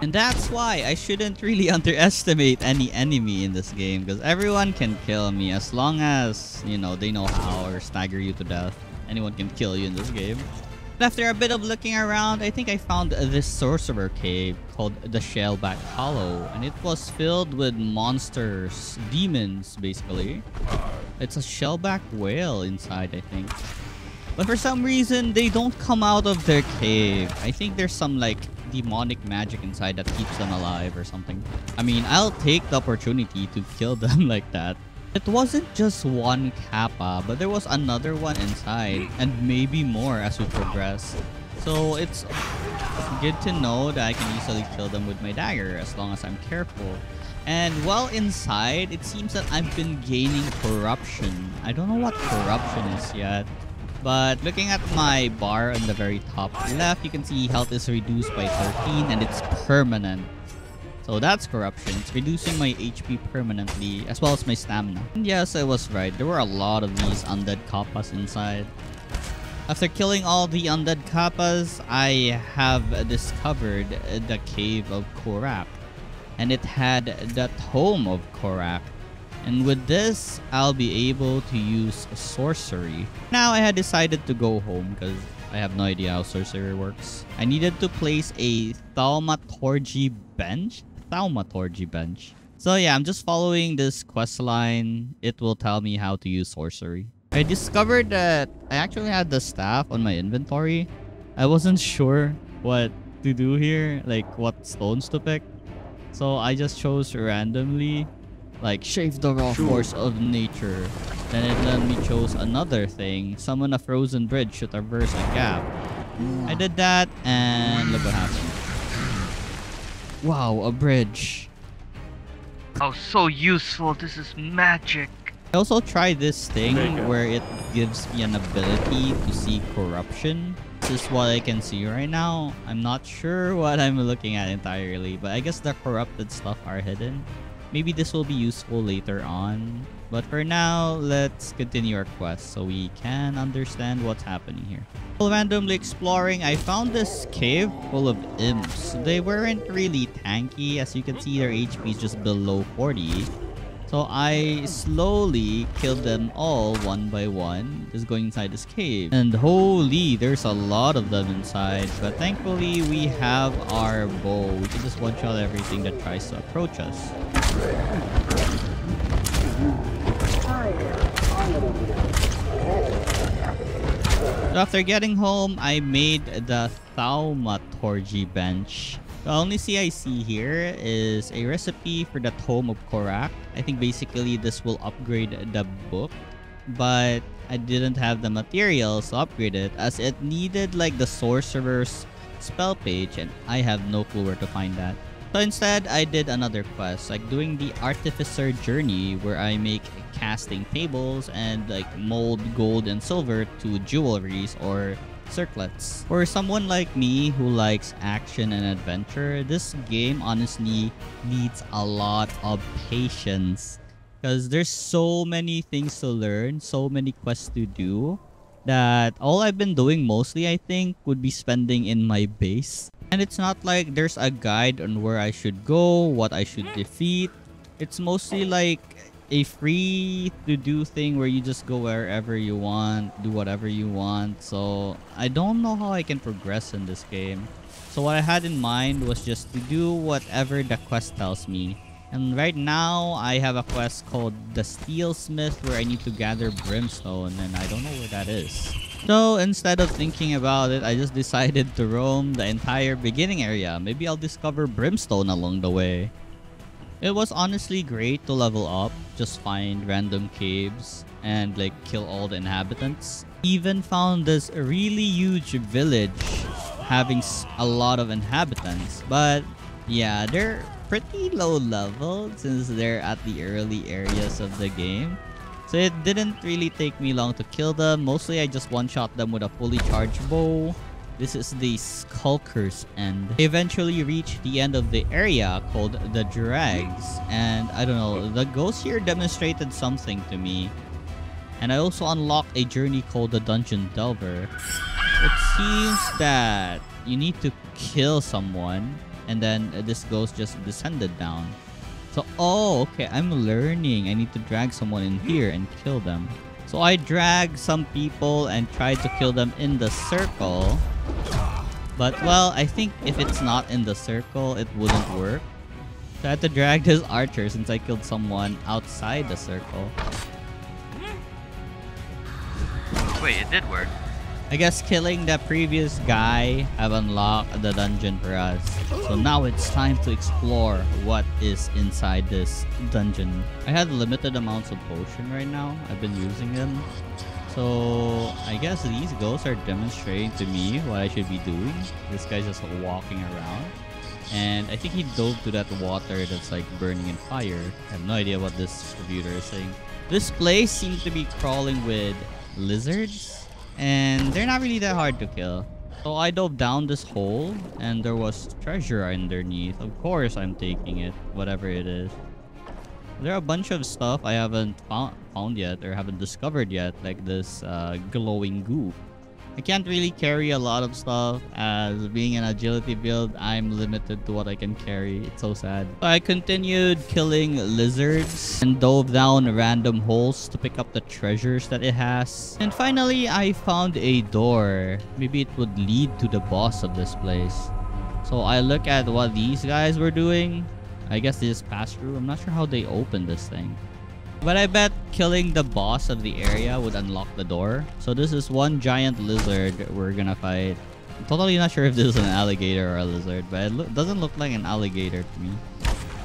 And that's why I shouldn't really underestimate any enemy in this game, because everyone can kill me as long as, they know how or stagger you to death. Anyone can kill you in this game. After a bit of looking around, I think I found this sorcerer cave called the Shellback Hollow, and it was filled with monsters, demons basically. It's a shellback whale inside, I think. But for some reason, they don't come out of their cave. I think there's some like demonic magic inside that keeps them alive or something. I mean, I'll take the opportunity to kill them like that. It wasn't just one kappa, but there was another one inside and maybe more as we progress. So it's good to know that I can easily kill them with my dagger as long as I'm careful. And while inside, it seems that I've been gaining corruption. I don't know what corruption is yet. But looking at my bar on the very top left, you can see health is reduced by 13 and it's permanent. So that's corruption. It's reducing my HP permanently as well as my stamina. And yes, I was right. There were a lot of these undead kappas inside. After killing all the undead kappas, I have discovered the cave of Korak. And it had the tome of Korak. And with this, I'll be able to use sorcery. Now I had decided to go home because I have no idea how sorcery works. I needed to place a thaumaturgy bench. So yeah, I'm just following this quest line. It will tell me how to use sorcery. I discovered that I actually had the staff on my inventory. I wasn't sure what to do here, like what stones to pick. So I just chose randomly. Like, shave the raw force of nature. Then it let me chose another thing. Summon a frozen bridge to traverse a gap. I did that, and look what happened. Wow, a bridge. Oh, so useful. This is magic. I also tried this thing where it gives me an ability to see corruption. This is what I can see right now. I'm not sure what I'm looking at entirely, but I guess the corrupted stuff are hidden. Maybe this will be useful later on. But for now, let's continue our quest so we can understand what's happening here. While randomly exploring, I found this cave full of imps. They weren't really tanky. As you can see, their HP is just below 40. So I slowly killed them all one by one, just going inside this cave. And holy, there's a lot of them inside. But thankfully, we have our bow. We can just one-shot everything that tries to approach us. So after getting home, I made the thaumaturgy bench. The only I see here is a recipe for the Tome of Korak. I think basically this will upgrade the book, but I didn't have the materials to upgrade it as it needed like the sorcerer's spell page and I have no clue where to find that. So instead, I did another quest, like doing the Artificer Journey where I make casting tables and like mold gold and silver to jewelries or circlets. For someone like me who likes action and adventure, this game honestly needs a lot of patience because there's so many things to learn, so many quests to do that all I've been doing mostly I think would be spending in my base. And it's not like there's a guide on where I should go, what I should defeat. It's mostly like a free to do thing where you just go wherever you want, do whatever you want. So I don't know how I can progress in this game. So what I had in mind was just to do whatever the quest tells me. And right now I have a quest called the Steelsmith where I need to gather brimstone, and I don't know where that is. So instead of thinking about it, I just decided to roam the entire beginning area. Maybe I'll discover brimstone along the way. It was honestly great to level up, just find random caves and like kill all the inhabitants. Even found this really huge village having a lot of inhabitants, but yeah, they're pretty low level since they're at the early areas of the game. So it didn't really take me long to kill them. Mostly I just one-shot them with a fully charged bow. This is the Skulker's End. I eventually reached the end of the area called the Dregs. And I don't know, the ghost here demonstrated something to me. And I also unlocked a journey called the Dungeon Delver. It seems that you need to kill someone and then this ghost just descended down. So, oh, okay, I'm learning. I need to drag someone in here and kill them. So I dragged some people and tried to kill them in the circle. But, well, I think if it's not in the circle, it wouldn't work. So I had to drag this archer since I killed someone outside the circle. Wait, it did work. I guess killing the previous guy have unlocked the dungeon for us. So now it's time to explore what is inside this dungeon. I had limited amounts of potion right now. I've been using them. So I guess these ghosts are demonstrating to me what I should be doing. This guy's just walking around. And I think he dove to that water that's like burning in fire. I have no idea what this computer is saying. This place seems to be crawling with lizards. And they're not really that hard to kill. So I dove down this hole and there was treasure underneath. Of course I'm taking it, whatever it is. There are a bunch of stuff I haven't found yet or haven't discovered yet, like this glowing goo. I can't really carry a lot of stuff as being an agility build, I'm limited to what I can carry. It's so sad. So I continued killing lizards and dove down random holes to pick up the treasures that it has. And finally, I found a door. Maybe it would lead to the boss of this place. So I look at what these guys were doing. I guess they just passed through. I'm not sure how they opened this thing. But I bet killing the boss of the area would unlock the door. So this is one giant lizard we're gonna fight. I'm totally not sure if this is an alligator or a lizard, but it doesn't look like an alligator to me.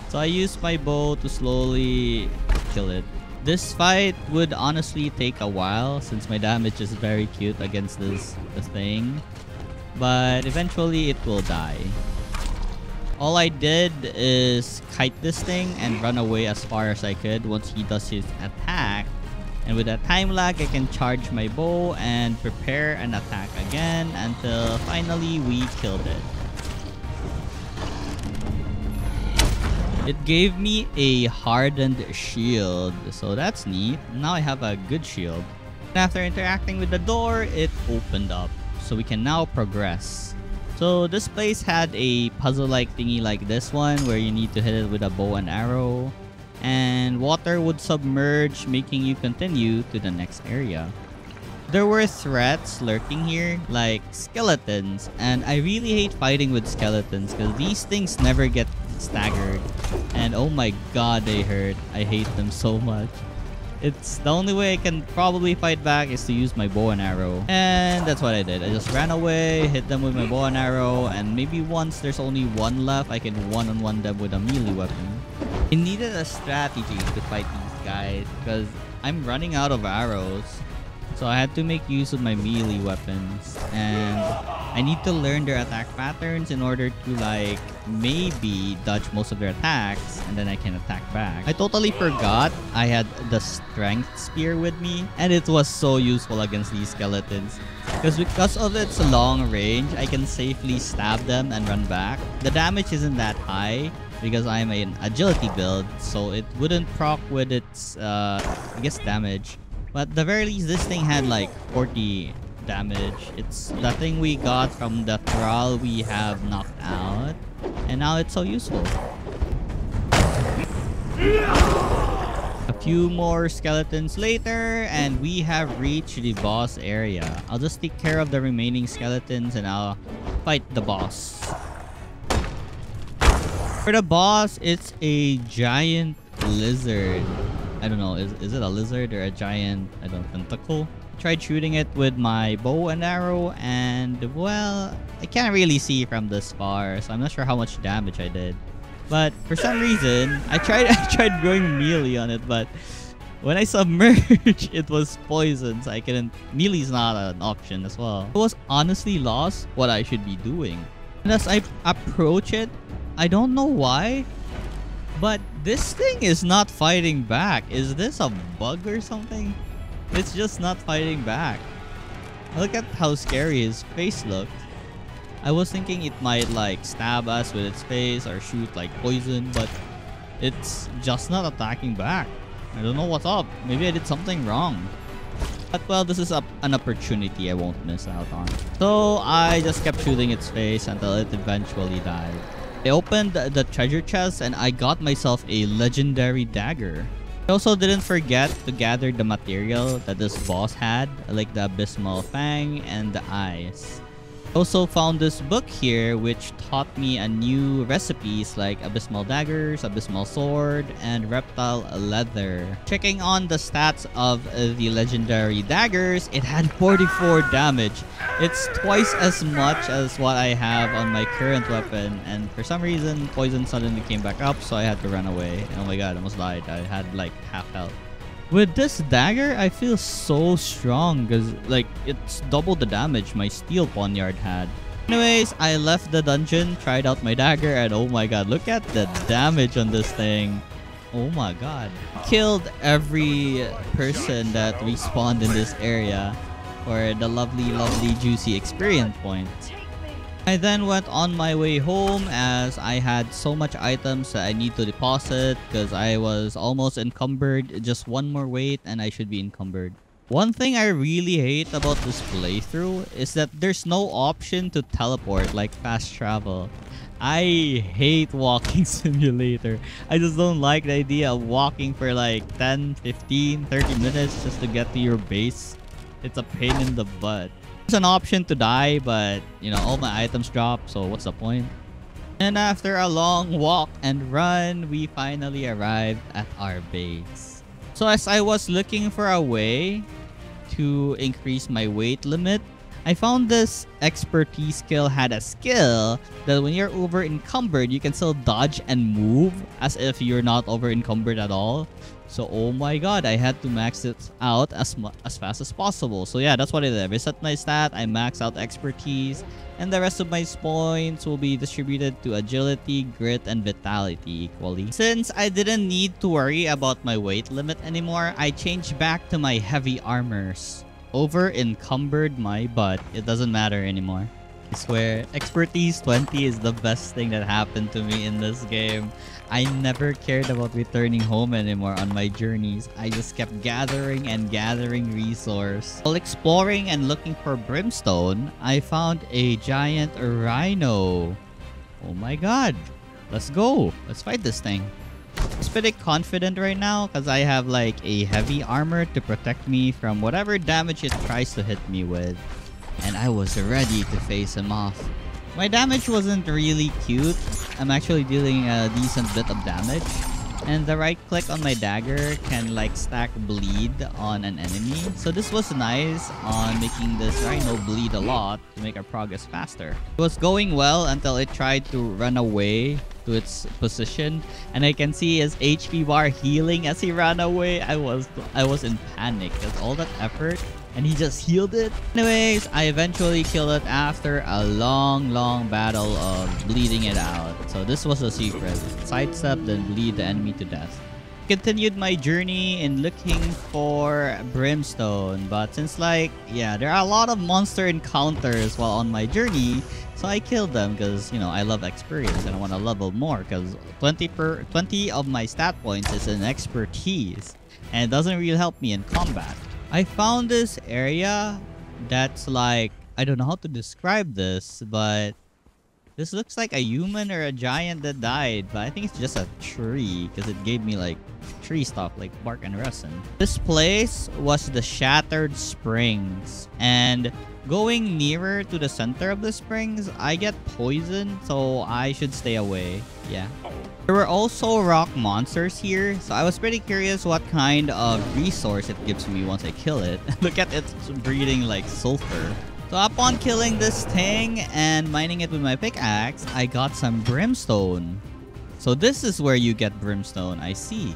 So I used my bow to slowly kill it. This fight would honestly take a while since my damage is very cute against this thing. But eventually it will die. All I did is kite this thing and run away as far as I could once he does his attack. And with that time lag, I can charge my bow and prepare an attack again until finally we killed it. It gave me a hardened shield, so that's neat. Now I have a good shield. After interacting with the door, it opened up, so we can now progress. So this place had a puzzle-like thingy like this one where you need to hit it with a bow and arrow. And water would submerge, making you continue to the next area. There were threats lurking here, like skeletons. And I really hate fighting with skeletons because these things never get staggered. And oh my god, they hurt. I hate them so much. It's the only way I can probably fight back is to use my bow and arrow. And that's what I did. I just ran away, hit them with my bow and arrow, and maybe once there's only one left, I can one-on-one them with a melee weapon. I needed a strategy to fight these guys because I'm running out of arrows. So I had to make use of my melee weapons. And I need to learn their attack patterns in order to like maybe dodge most of their attacks and then I can attack back. I totally forgot I had the strength spear with me and it was so useful against these skeletons. Because of its long range, I can safely stab them and run back. The damage isn't that high because I'm an agility build, so it wouldn't proc with its I guess damage. But at the very least, this thing had like 40 damage. It's the thing we got from the thrall we have knocked out, and now it's so useful. A few more skeletons later, and we have reached the boss area. I'll just take care of the remaining skeletons and I'll fight the boss. For the boss, it's a giant lizard. I don't know, is it a lizard or a giant, I don't know, tentacle? I tried shooting it with my bow and arrow, and well, I can't really see from this far, so I'm not sure how much damage I did. But for some reason, I tried going melee on it, but when I submerged, it was poison, so I couldn't. Melee's not an option as well. I was honestly lost what I should be doing. And as I approach it, I don't know why, but this thing is not fighting back. Is this a bug or something? It's just not fighting back. Look at how scary his face looked. I was thinking it might like stab us with its face or shoot like poison, but it's just not attacking back. I don't know what's up. Maybe I did something wrong. But well, this is an opportunity I won't miss out on. So I just kept shooting its face until it eventually died. I opened the treasure chest and I got myself a legendary dagger. I also didn't forget to gather the material that this boss had, like the abysmal fang and the eyes. I also found this book here which taught me a new recipes like abysmal daggers, abysmal sword, and reptile leather. Checking on the stats of the legendary daggers, it had 44 damage. It's twice as much as what I have on my current weapon, and for some reason poison suddenly came back up, so I had to run away. Oh my god, I almost died. I had like half health. With this dagger, I feel so strong because like it's double the damage my steel poniard had. Anyways, I left the dungeon, tried out my dagger, and oh my god, look at the damage on this thing. Oh my god. Killed every person that respawned in this area for the lovely juicy experience points. I then went on my way home as I had so much items that I need to deposit because I was almost encumbered. Just one more wait and I should be encumbered. One thing I really hate about this playthrough is that there's no option to teleport like fast travel. I hate walking simulator. I just don't like the idea of walking for like 10, 15, 30 minutes just to get to your base. It's a pain in the butt. There's an option to die, but you know, all my items drop, so what's the point? And after a long walk and run, we finally arrived at our base. So as I was looking for a way to increase my weight limit, I found this expertise skill had a skill that when you're over encumbered, you can still dodge and move as if you're not over encumbered at all. So oh my god, I had to max it out as fast as possible. So yeah, that's what I did. I reset my stat, I maxed out expertise, and the rest of my points will be distributed to agility, grit, and vitality equally. Since I didn't need to worry about my weight limit anymore, I changed back to my heavy armors. Over encumbered my butt. It doesn't matter anymore. I swear, expertise 20 is the best thing that happened to me in this game. I never cared about returning home anymore on my journeys. I just kept gathering and gathering resource. While exploring and looking for brimstone, I found a giant rhino. Oh my god. Let's go. Let's fight this thing. I'm pretty confident right now because I have like a heavy armor to protect me from whatever damage it tries to hit me with. And I was ready to face him off. My damage wasn't really cute. I'm actually dealing a decent bit of damage. And the right click on my dagger can like stack bleed on an enemy. So this was nice on making this rhino bleed a lot to make our progress faster. It was going well until it tried to run away to its position. And I can see his HP bar healing as he ran away. I was in panic because all that effort and he just healed it. Anyways, I eventually killed it after a long battle of bleeding it out. So this was a secret. Sidestep, then bleed the enemy to death. Continued my journey in looking for brimstone, but since like, yeah, there are a lot of monster encounters while on my journey, so I killed them because, you know, I love experience and I want to level more because 20 of my stat points is in expertise and it doesn't really help me in combat. I found this area that's like, I don't know how to describe this, but this looks like a human or a giant that died, but I think it's just a tree because it gave me like tree stuff like bark and resin. This place was the Shattered Springs, and going nearer to the center of the springs, I get poisoned, so I should stay away. Yeah. There were also rock monsters here, so I was pretty curious what kind of resource it gives me once I kill it. Look at it breathing like sulfur. So upon killing this thing and mining it with my pickaxe, I got some brimstone. So this is where you get brimstone, I see.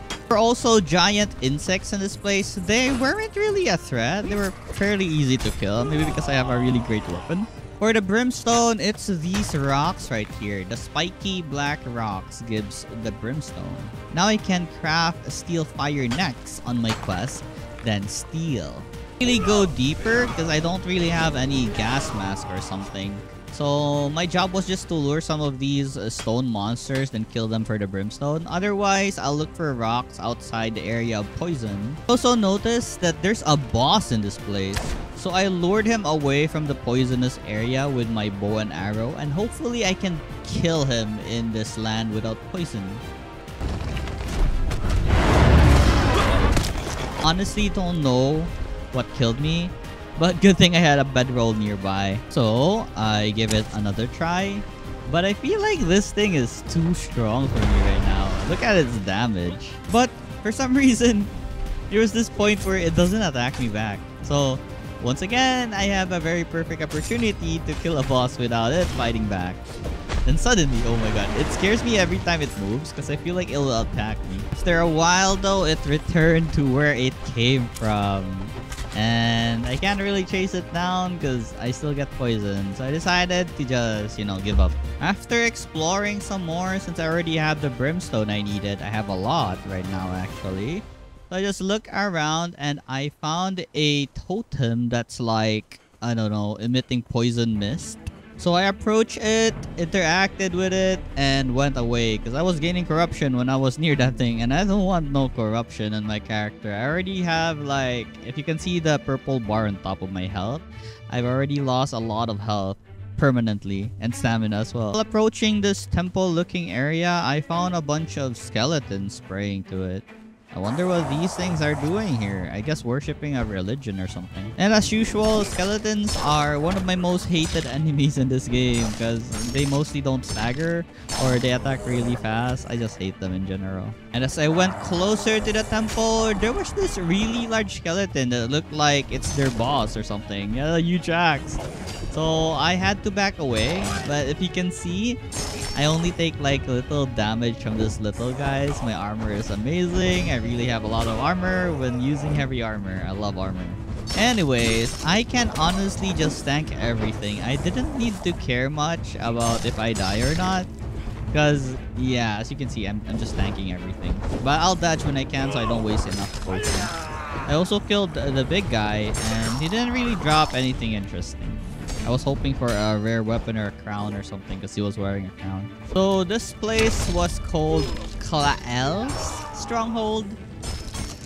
There were also giant insects in this place. They weren't really a threat. They were fairly easy to kill, maybe because I have a really great weapon. For the brimstone, it's these rocks right here. The spiky black rocks gives the brimstone. Now I can craft steel fire next on my quest, then steel. Really go deeper because I don't really have any gas mask or something. So my job was just to lure some of these stone monsters, then kill them for the brimstone. Otherwise, I'll look for rocks outside the area of poison. Also notice that there's a boss in this place. So I lured him away from the poisonous area with my bow and arrow, and hopefully I can kill him in this land without poison. Honestly, don't know what killed me, but good thing I had a bedroll nearby. So I give it another try, but I feel like this thing is too strong for me right now. Look at its damage. But for some reason, there was this point where it doesn't attack me back. So once again, I have a very perfect opportunity to kill a boss without it fighting back. Then suddenly, oh my god, it scares me every time it moves because I feel like it will attack me. After a while though, it returned to where it came from. And I can't really chase it down because I still get poisoned. So I decided to just, give up. After exploring some more, since I already have the brimstone I needed, I have a lot right now actually. So I just look around and I found a totem that's like, I don't know, emitting poison mist. So I approached it, interacted with it, and went away because I was gaining corruption when I was near that thing, and I don't want no corruption in my character. I already have, like, if you can see the purple bar on top of my health, I've already lost a lot of health permanently and stamina as well. While approaching this temple-looking area, I found a bunch of skeletons spraying to it. I wonder what these things are doing here. I guess worshipping a religion or something. And as usual, skeletons are one of my most hated enemies in this game because they mostly don't stagger or they attack really fast. I just hate them in general. And as I went closer to the temple, there was this really large skeleton that looked like it's their boss or something. Yeah, huge axe. So I had to back away, but if you can see, I only take like little damage from this little guys. My armor is amazing. I really have a lot of armor when using heavy armor. I love armor. Anyways, I can honestly just tank everything. I didn't need to care much about if I die or not. Because, yeah, as you can see, I'm just tanking everything. But I'll dodge when I can so I don't waste enough poison. I also killed the big guy and he didn't really drop anything interesting. I was hoping for a rare weapon or a crown or something because he was wearing a crown. So this place was called Klael's Stronghold.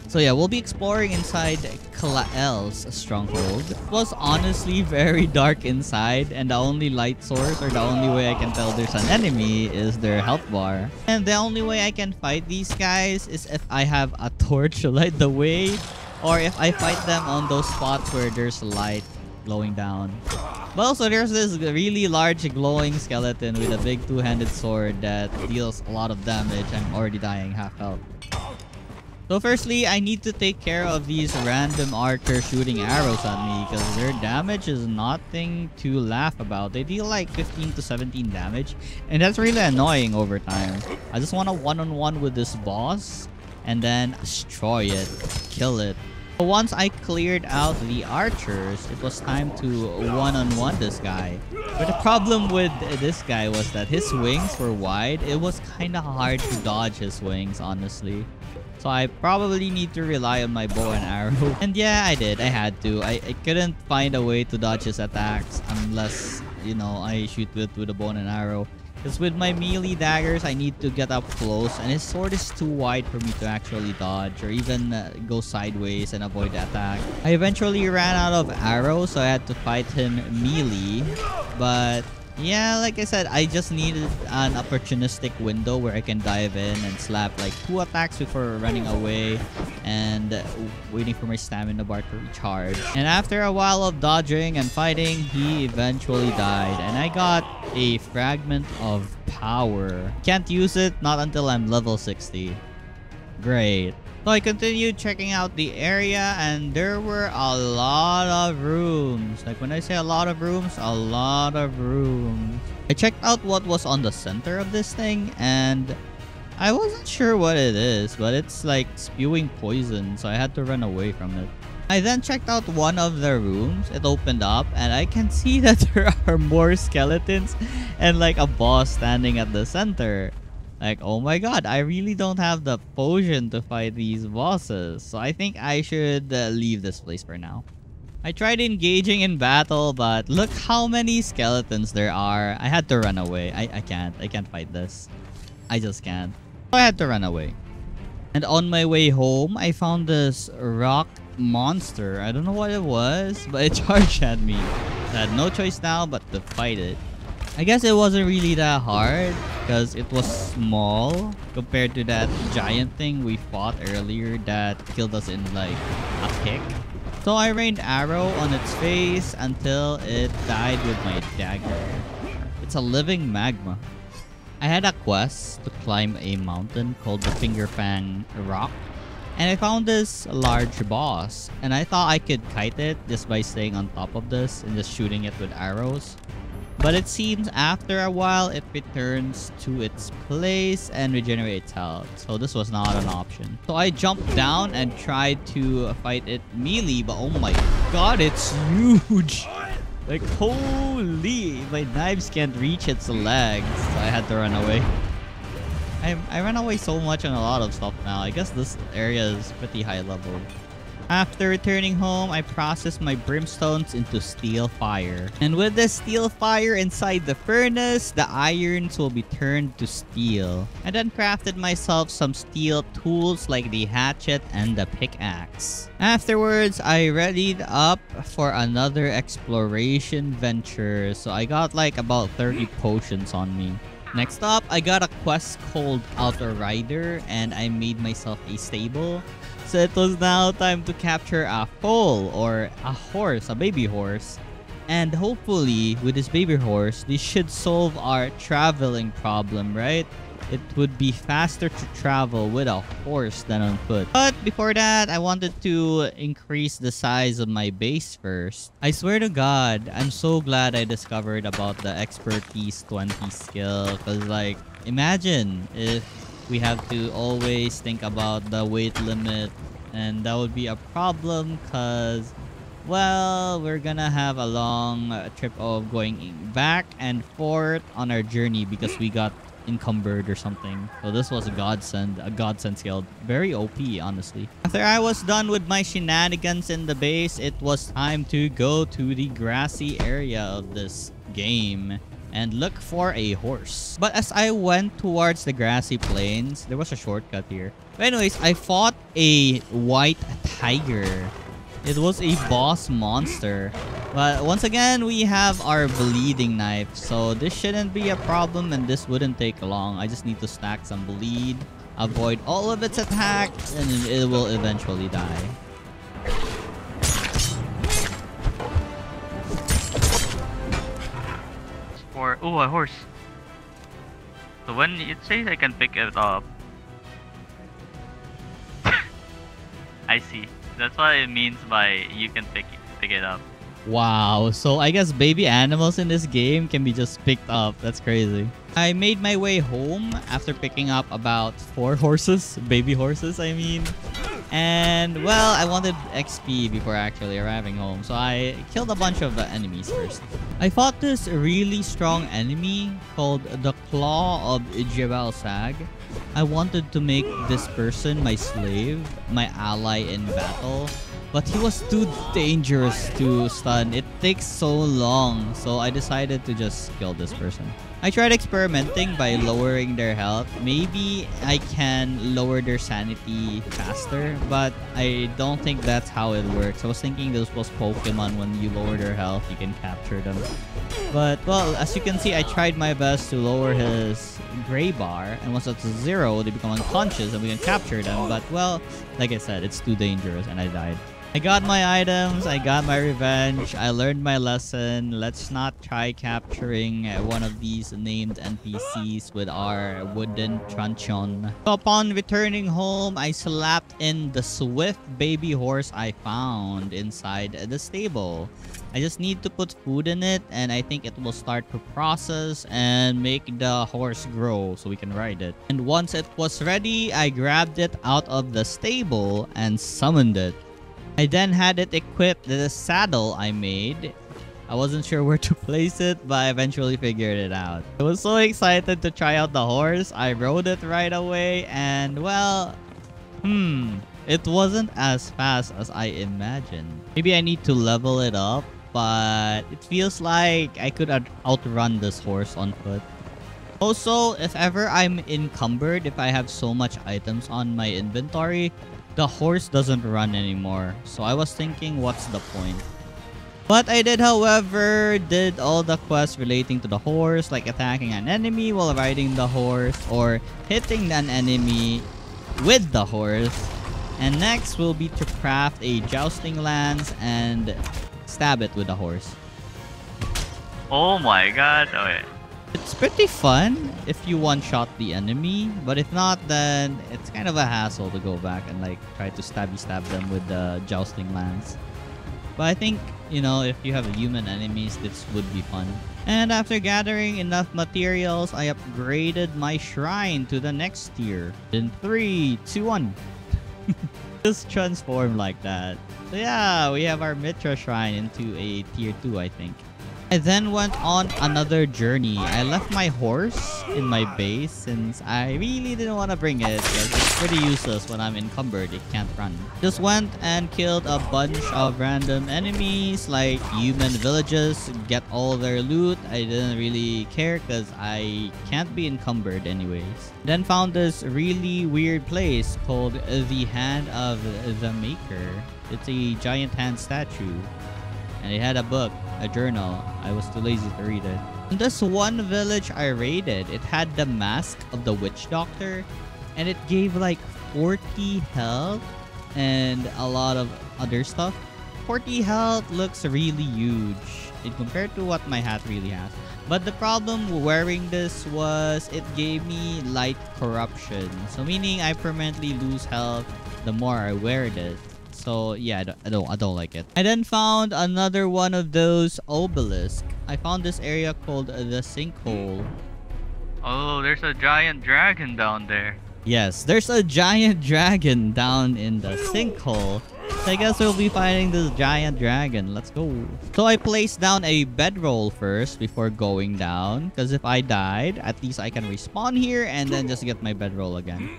So yeah, we'll be exploring inside Klael's Stronghold. It was honestly very dark inside, and the only light source or the only way I can tell there's an enemy is their health bar. And the only way I can fight these guys is if I have a torch to light the way, or if I fight them on those spots where there's light glowing down. But also there's this really large glowing skeleton with a big two-handed sword that deals a lot of damage. I'm already dying half health. So firstly, I need to take care of these random archers shooting arrows at me because their damage is nothing to laugh about. They deal like 15 to 17 damage and that's really annoying over time. I just want a one-on-one with this boss and then destroy it, kill it. Once I cleared out the archers, it was time to one-on-one this guy. But the problem with this guy was that his wings were wide. It was kind of hard to dodge his wings, honestly. So I probably need to rely on my bow and arrow. And yeah, I did. I had to. I couldn't find a way to dodge his attacks unless, I shoot with a bow and arrow. Because with my melee daggers, I need to get up close, and his sword is too wide for me to actually dodge or even go sideways and avoid the attack. I eventually ran out of arrows, so I had to fight him melee. But yeah, like I said, I just needed an opportunistic window where I can dive in and slap like 2 attacks before running away and waiting for my stamina bar to recharge. And after a while of dodging and fighting, he eventually died. And I got a fragment of power. Can't use it not until I'm level 60. Great. So I continued checking out the area, and there were a lot of rooms. Like when I say a lot of rooms, a lot of rooms. I checked out what was on the center of this thing, and I wasn't sure what it is, but it's like spewing poison, so I had to run away from it. I then checked out one of the rooms. It opened up, and I can see that there are more skeletons and like a boss standing at the center. Like, oh my god, I really don't have the potion to fight these bosses. So I think I should leave this place for now. I tried engaging in battle, but look how many skeletons there are. I had to run away. I can't fight this. I just can't. So I had to run away. And on my way home, I found this rock monster. I don't know what it was, but it charged at me. I had no choice now but to fight it. I guess it wasn't really that hard because it was small compared to that giant thing we fought earlier that killed us in like a kick. So I rained arrow on its face until it died with my dagger. It's a living magma. I had a quest to climb a mountain called the Fingerfang Rock, and I found this large boss, and I thought I could kite it just by staying on top of this and just shooting it with arrows. But it seems after a while it returns to its place and regenerates health. So this was not an option. So I jumped down and tried to fight it melee, but oh my god, it's huge! Like holy, my knives can't reach its legs. So I had to run away. I ran away so much on a lot of stuff now. I guess this area is pretty high level. After returning home, I processed my brimstones into steel fire. And with the steel fire inside the furnace, the irons will be turned to steel. I then crafted myself some steel tools like the hatchet and the pickaxe. Afterwards, I readied up for another exploration venture. So I got like about 30 potions on me. Next up, I got a quest called Outrider, and I made myself a stable. So it was now time to capture a foal or a horse, a baby horse. And hopefully, with this baby horse, this should solve our traveling problem, right? It would be faster to travel with a horse than on foot. But before that, I wanted to increase the size of my base first. I swear to God, I'm so glad I discovered about the expertise 20 skill. Because like, imagine if we have to always think about the weight limit, and that would be a problem because, well, we're gonna have a long trip of going back and forth on our journey because we got encumbered or something. So this was a godsend skill. Very OP, honestly. After I was done with my shenanigans in the base, it was time to go to the grassy area of this game and look for a horse. But as I went towards the grassy plains, there was a shortcut here. But anyways, I fought a white tiger. It was a boss monster. But once again, we have our bleeding knife. So this shouldn't be a problem and this wouldn't take long. I just need to stack some bleed, avoid all of its attacks, and it will eventually die. Oh, a horse. So when it says I can pick it up, I see. That's what it means by you can pick it up. Wow, so I guess baby animals in this game can be just picked up. That's crazy. I made my way home after picking up about 4 horses. Baby horses, I mean. And, well, I wanted XP before actually arriving home. So I killed a bunch of enemies first. I fought this really strong enemy called the Claw of Jebel Sag. I wanted to make this person my slave, my ally in battle. But he was too dangerous to stun. It takes so long. So I decided to just kill this person. I tried experimenting by lowering their health. Maybe I can lower their sanity faster, but I don't think that's how it works. I was thinking those was Pokemon, when you lower their health, you can capture them. But, well, as you can see, I tried my best to lower his gray bar, and once it's 0, they become unconscious and we can capture them. But, well, like I said, it's too dangerous and I died. I got my items, I got my revenge, I learned my lesson. Let's not try capturing one of these named NPCs with our wooden truncheon. So upon returning home, I slapped in the swift baby horse I found inside the stable. I just need to put food in it, and I think it will start to process and make the horse grow so we can ride it. And once it was ready, I grabbed it out of the stable and summoned it. I then had it equipped with a saddle I made. I wasn't sure where to place it, but I eventually figured it out. I was so excited to try out the horse. I rode it right away, and well, it wasn't as fast as I imagined. Maybe I need to level it up, but it feels like I could outrun this horse on foot. Also, if ever I'm encumbered, if I have so much items on my inventory, the horse doesn't run anymore. So I was thinking, what's the point? But I did, however, did all the quests relating to the horse, like attacking an enemy while riding the horse or hitting an enemy with the horse. And next will be to craft a jousting lance and stab it with the horse. Oh my god. Okay. It's pretty fun if you one-shot the enemy, but if not, then it's kind of a hassle to go back and like try to stab them with the jousting lance. But I think, you know, if you have human enemies, this would be fun. And after gathering enough materials, I upgraded my shrine to the next tier. In 3, 2, 1. Just transform like that. So yeah, we have our Mitra shrine into a tier 2, I think. I then went on another journey. I left my horse in my base since I really didn't want to bring it because it's pretty useless when I'm encumbered. It can't run. Just went and killed a bunch of random enemies like human villages, get all their loot. I didn't really care because I can't be encumbered anyways. Then found this really weird place called the Hand of the Maker. It's a giant hand statue. And it had a book, a journal. I was too lazy to read it. In this one village I raided, it had the mask of the witch doctor. And it gave like 40 health and a lot of other stuff. 40 health looks really huge in compared to what my hat really has. But the problem wearing this was it gave me light corruption. So meaning I permanently lose health the more I wear this. So yeah, I don't like it. I then found another one of those obelisks. I found this area called the Sinkhole. Oh, there's a giant dragon down there. Yes, there's a giant dragon down in the sinkhole. So I guess we'll be fighting this giant dragon. Let's go. So I placed down a bedroll first before going down. Because if I died, at least I can respawn here and then just get my bedroll again.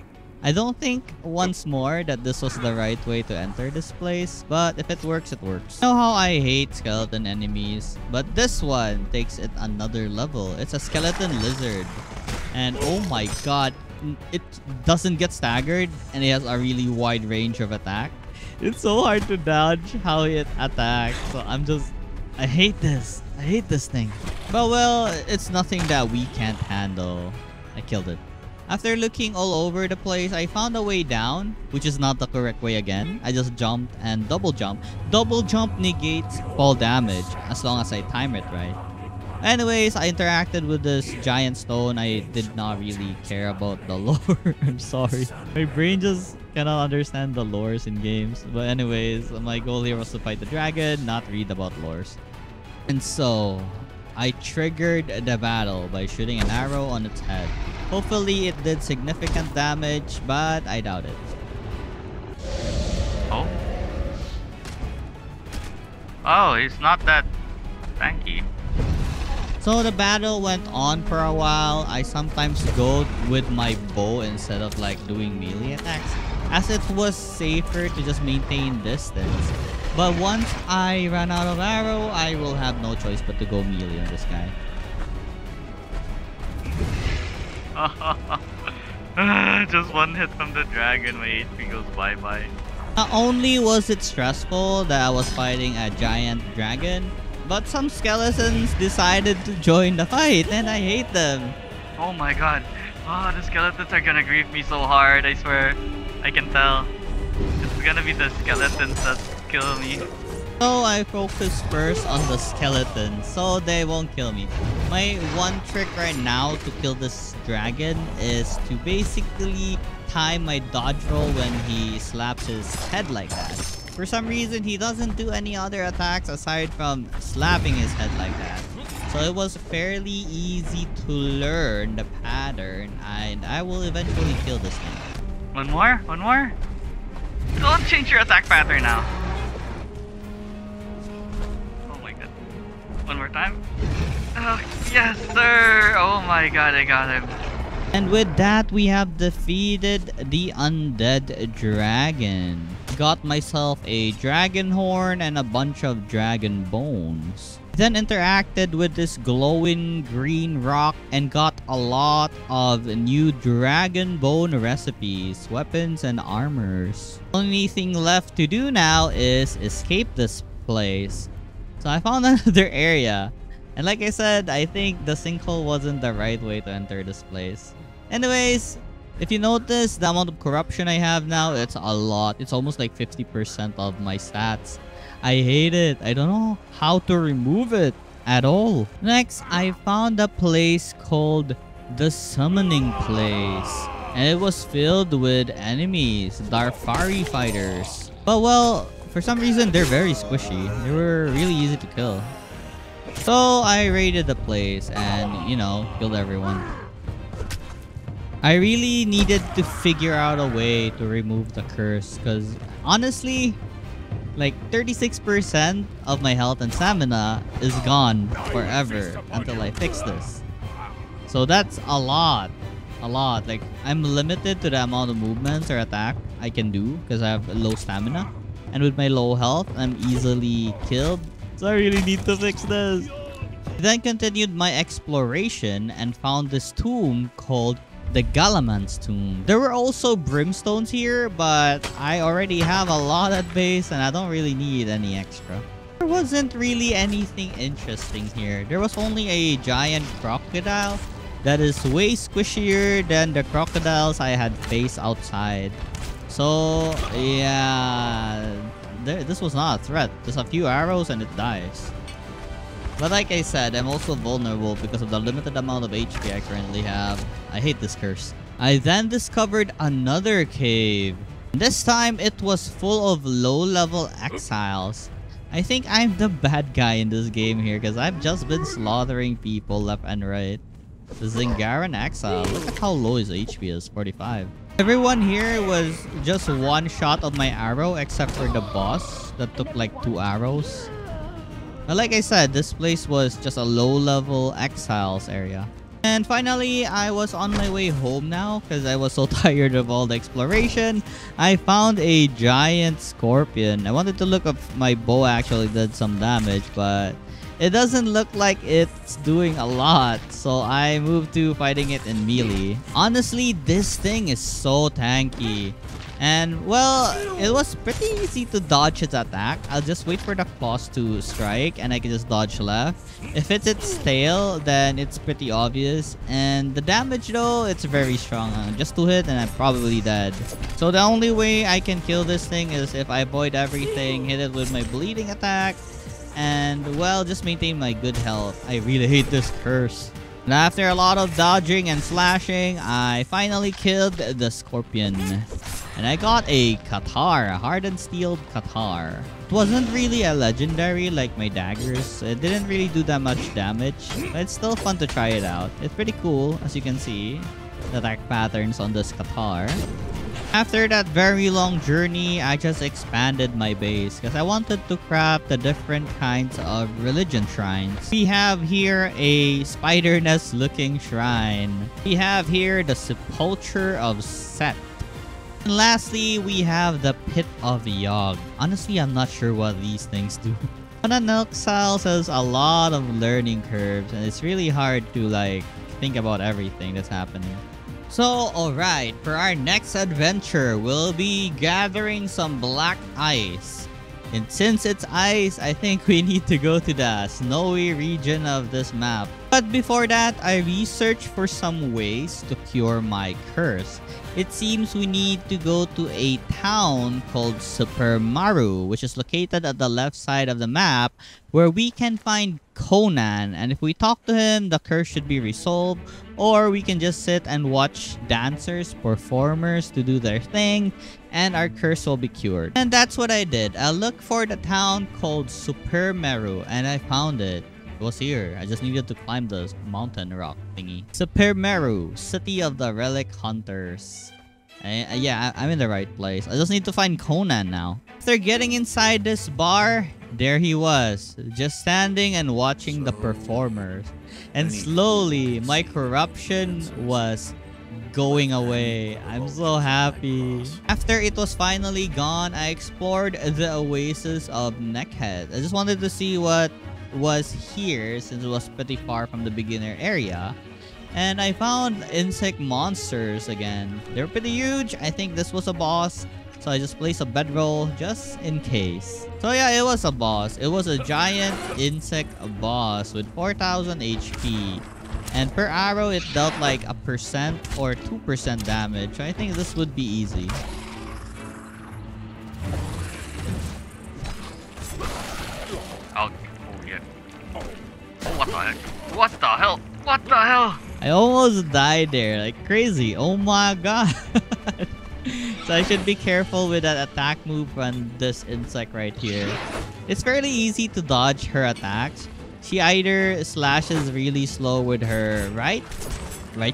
I don't think once more that this was the right way to enter this place, but if it works, it works. You know how I hate skeleton enemies, but this one takes it another level. It's a skeleton lizard, and oh my god, it doesn't get staggered, and it has a really wide range of attack. It's so hard to dodge how it attacks, so I hate this. I hate this thing. But well, it's nothing that we can't handle. I killed it. After looking all over the place, I found a way down, which is not the correct way again. I just jumped and double jump. Double jump negates fall damage as long as I time it right. Anyways, I interacted with this giant stone. I did not really care about the lore. I'm sorry. My brain just cannot understand the lores in games. But anyways, my goal here was to fight the dragon, not read about lores. And so, I triggered the battle by shooting an arrow on its head. Hopefully it did significant damage, but I doubt it. Oh? Oh, he's not that tanky. So the battle went on for a while. I sometimes go with my bow instead of like doing melee attacks, as it was safer to just maintain distance. But once I run out of arrow, I will have no choice but to go melee on this guy. Just one hit from the dragon, my HP goes bye-bye. Not only was it stressful that I was fighting a giant dragon, but some skeletons decided to join the fight, and I hate them. Oh my god. Oh, the skeletons are gonna grief me so hard, I swear. I can tell. It's gonna be the skeletons that kill me. So I focus first on the skeletons, so they won't kill me. My one trick right now to kill this dragon is to basically time my dodge roll when he slaps his head like that. For some reason, he doesn't do any other attacks aside from slapping his head like that. So it was fairly easy to learn the pattern, and I will eventually kill this thing. One more? One more? Don't change your attack pattern now. Oh my god. One more time. Oh, yes, sir! Oh my god, I got him. And with that, we have defeated the undead dragon. Got myself a dragon horn and a bunch of dragon bones. Then interacted with this glowing green rock and got a lot of new dragon bone recipes, weapons, and armors. Only thing left to do now is escape this place. So I found another area. And like I said, I think the sinkhole wasn't the right way to enter this place. Anyways, if you notice the amount of corruption I have now, it's a lot. It's almost like 50% of my stats. I hate it. I don't know how to remove it at all. Next, I found a place called the Summoning Place. And it was filled with enemies, Darfari fighters. But well, for some reason, they're very squishy. They were really easy to kill. So I raided the place and, you know, killed everyone. I really needed to figure out a way to remove the curse because honestly, like 36% of my health and stamina is gone forever until I fix this. So that's a lot. Like I'm limited to the amount of movements or attack I can do because I have low stamina. And with my low health, I'm easily killed. So I really need to fix this. Then continued my exploration and found this tomb called the Galaman's Tomb. There were also brimstones here, but I already have a lot at base and I don't really need any extra. There wasn't really anything interesting here. There was only a giant crocodile that is way squishier than the crocodiles I had faced outside. So yeah, this was not a threat. Just a few arrows and it dies. But like I said, I'm also vulnerable because of the limited amount of HP I currently have. I hate this curse. I then discovered another cave. This time, it was full of low-level exiles. I think I'm the bad guy in this game here because I've just been slaughtering people left and right. The Zingaran Exile. Look at how low his HP is, 45. Everyone here was just one shot of my arrow except for the boss that took like 2 arrows. But like I said, this place was just a low-level exiles area. And finally, I was on my way home now because I was so tired of all the exploration. I found a giant scorpion. I wanted to look if my bow actually did some damage, but it doesn't look like it's doing a lot. So I moved to fighting it in melee. Honestly, this thing is so tanky. And well, it was pretty easy to dodge its attack. I'll just wait for the claws to strike and I can just dodge left. If it's its tail, then it's pretty obvious. And the damage though, it's very strong. Just 2 hit and I'm probably dead. So the only way I can kill this thing is if I avoid everything, hit it with my bleeding attack, and well, just maintain my good health. I really hate this curse. And after a lot of dodging and slashing, I finally killed the scorpion. And I got a Qatar, a hardened steel Qatar. It wasn't really a legendary like my daggers. It didn't really do that much damage, but it's still fun to try it out. It's pretty cool, as you can see, the attack patterns on this Qatar. After that very long journey, I just expanded my base because I wanted to craft the different kinds of religion shrines. We have here a spider nest looking shrine. We have here the sepulcher of Set. And lastly, we have the Pit of Yog. Honestly, I'm not sure what these things do. Conan Exiles has a lot of learning curves and it's really hard to like think about everything that's happening. So, alright, for our next adventure, we'll be gathering some black ice. And since it's ice, I think we need to go to the snowy region of this map. But before that, I researched for some ways to cure my curse. It seems we need to go to a town called Supermaru, which is located at the left side of the map, where we can find Conan. And if we talk to him, the curse should be resolved. Or we can just sit and watch dancers, performers to do their thing, and our curse will be cured. And that's what I did. I looked for the town called Supermaru, and I found it. It was here. I just needed to climb the mountain rock thingy. Supermaru, City of the Relic Hunters. Yeah, I'm in the right place. I just need to find Conan now. After getting inside this bar, there he was, just standing and watching the performers. And slowly, my corruption was going away. I'm so happy. After it was finally gone, I explored the oasis of Neckhead. I just wanted to see what was here since it was pretty far from the beginner area. And I found insect monsters again. They're pretty huge. I think this was a boss. So I just placed a bedroll just in case. So yeah, it was a boss. It was a giant insect boss with 4,000 HP. And per arrow, it dealt like 1% or 2% damage. So I think this would be easy. Oh yeah. Oh, what the heck? What the hell? What the hell? I almost died there, like crazy. Oh my god. So I should be careful with that attack move from this insect right here. It's fairly easy to dodge her attacks. She either slashes really slow with her right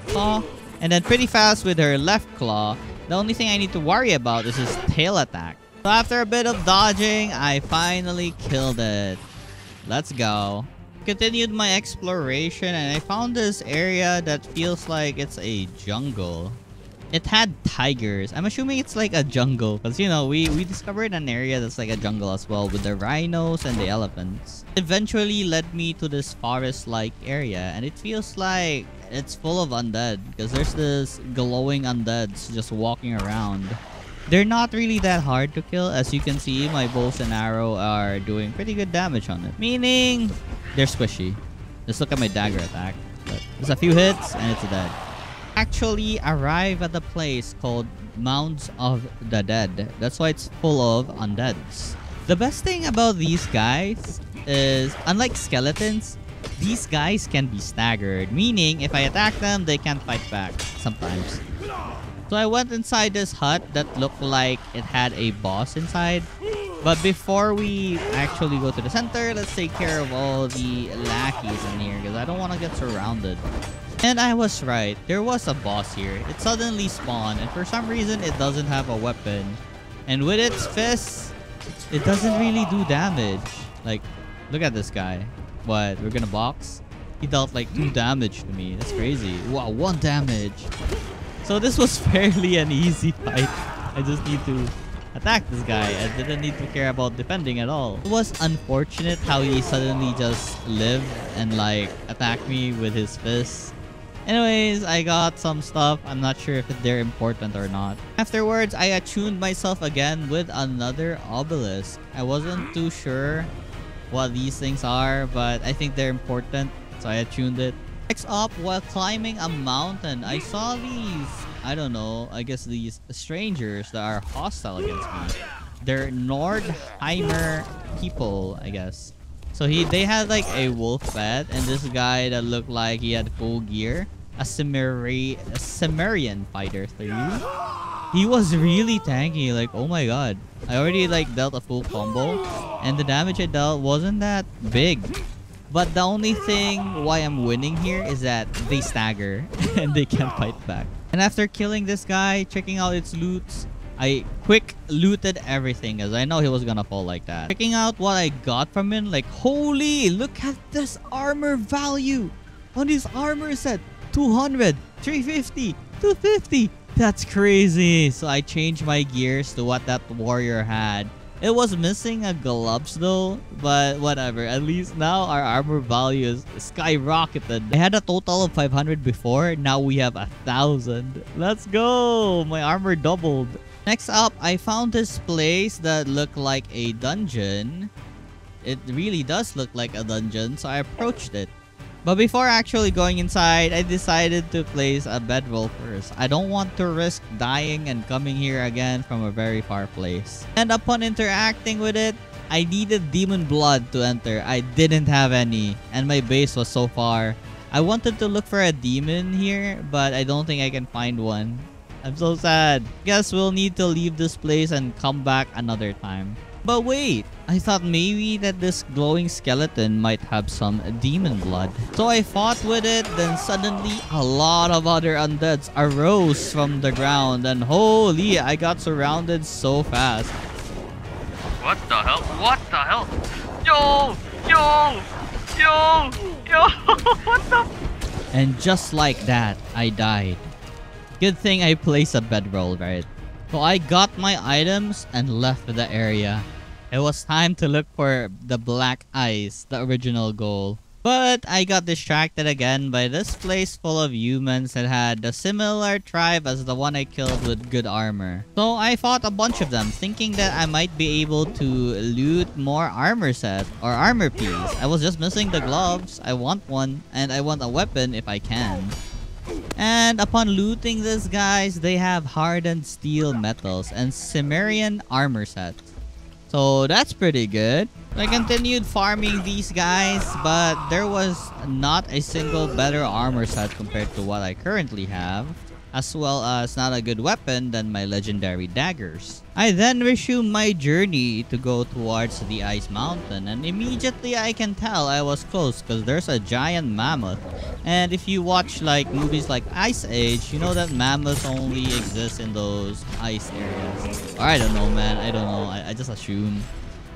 claw, and then pretty fast with her left claw. The only thing I need to worry about is his tail attack. So after a bit of dodging, I finally killed it. Let's go. Continued my exploration and I found this area that feels like it's a jungle. It had tigers. I'm assuming it's like a jungle because, you know, we discovered an area that's like a jungle as well with the rhinos and the elephants. Eventually led me to this forest-like area and it feels like it's full of undead because there's this glowing undeads just walking around. They're not really that hard to kill. As you can see, my bows and arrow are doing pretty good damage on it. Meaning, they're squishy. Just look at my dagger attack. But just a few hits and it's dead. Actually arrive at the place called Mounds of the Dead. That's why it's full of undeads. The best thing about these guys is, unlike skeletons, these guys can be staggered. Meaning, if I attack them, they can't fight back sometimes. So I went inside this hut that looked like it had a boss inside. But before we actually go to the center, let's take care of all the lackeys in here because I don't want to get surrounded. And I was right. There was a boss here. It suddenly spawned and for some reason it doesn't have a weapon. And with its fists, it doesn't really do damage. Like, look at this guy. What? We're gonna box? He dealt like 2 damage to me. That's crazy. Wow, 1 damage. So this was fairly an easy fight. I just need to attack this guy. I didn't need to care about defending at all. It was unfortunate how he suddenly just lived and like attacked me with his fists. Anyways, I got some stuff. I'm not sure if they're important or not. Afterwards, I attuned myself again with another obelisk. I wasn't too sure what these things are, but I think they're important. So I attuned it. Next up, while climbing a mountain, I saw these, I don't know, I guess these strangers that are hostile against me. They're Nordheimer people, I guess. So they had like a wolf pet and this guy that looked like he had full gear. A Cimmerian fighter 3. He was really tanky, like oh my god. I already like dealt a full combo and the damage I dealt wasn't that big. But the only thing why I'm winning here is that they stagger and they can't fight back. And after killing this guy, checking out its loots, I quick looted everything because I know he was gonna fall like that. Checking out what I got from him, like holy, look at this armor value on his armor set. 200, 350, 250. That's crazy. So I changed my gears to what that warrior had. It was missing a gloves though, but whatever. At least now our armor value is skyrocketed. I had a total of 500 before. Now we have 1,000. Let's go! My armor doubled. Next up, I found this place that looked like a dungeon. It really does look like a dungeon, so I approached it. But before actually going inside, I decided to place a bedroll first. I don't want to risk dying and coming here again from a very far place. And upon interacting with it, I needed demon blood to enter. I didn't have any, and my base was so far. I wanted to look for a demon here, but I don't think I can find one. I'm so sad. Guess we'll need to leave this place and come back another time. But wait, I thought maybe that this glowing skeleton might have some demon blood. So I fought with it, then suddenly a lot of other undeads arose from the ground, and holy, I got surrounded so fast. What the hell? What the hell? Yo! Yo! Yo! Yo! What the? And just like that, I died. Good thing I placed a bedroll, right? So I got my items and left the area. It was time to look for the black ice, the original goal. But I got distracted again by this place full of humans that had a similar tribe as the one I killed with good armor. So I fought a bunch of them, thinking that I might be able to loot more armor set or armor piece. I was just missing the gloves. I want one, and I want a weapon if I can. And upon looting these guys, they have hardened steel metals and Cimmerian armor sets. So that's pretty good. I continued farming these guys, but there was not a single better armor set compared to what I currently have, as well as not a good weapon than my legendary daggers. I then resumed my journey to go towards the ice mountain, and immediately I can tell I was close because there's a giant mammoth. And if you watch like movies like Ice Age, you know that mammoths only exist in those ice areas. Or I don't know, man. I don't know. I just assume.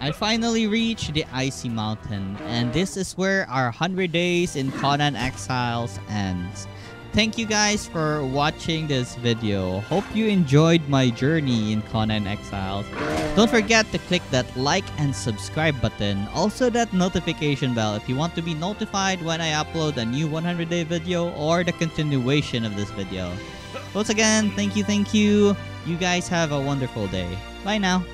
I finally reached the icy mountain, and this is where our 100 days in Conan Exiles ends. Thank you guys for watching this video. Hope you enjoyed my journey in Conan Exiles. Don't forget to click that like and subscribe button. Also that notification bell if you want to be notified when I upload a new 100-day video or the continuation of this video. Once again, thank you. You guys have a wonderful day. Bye now.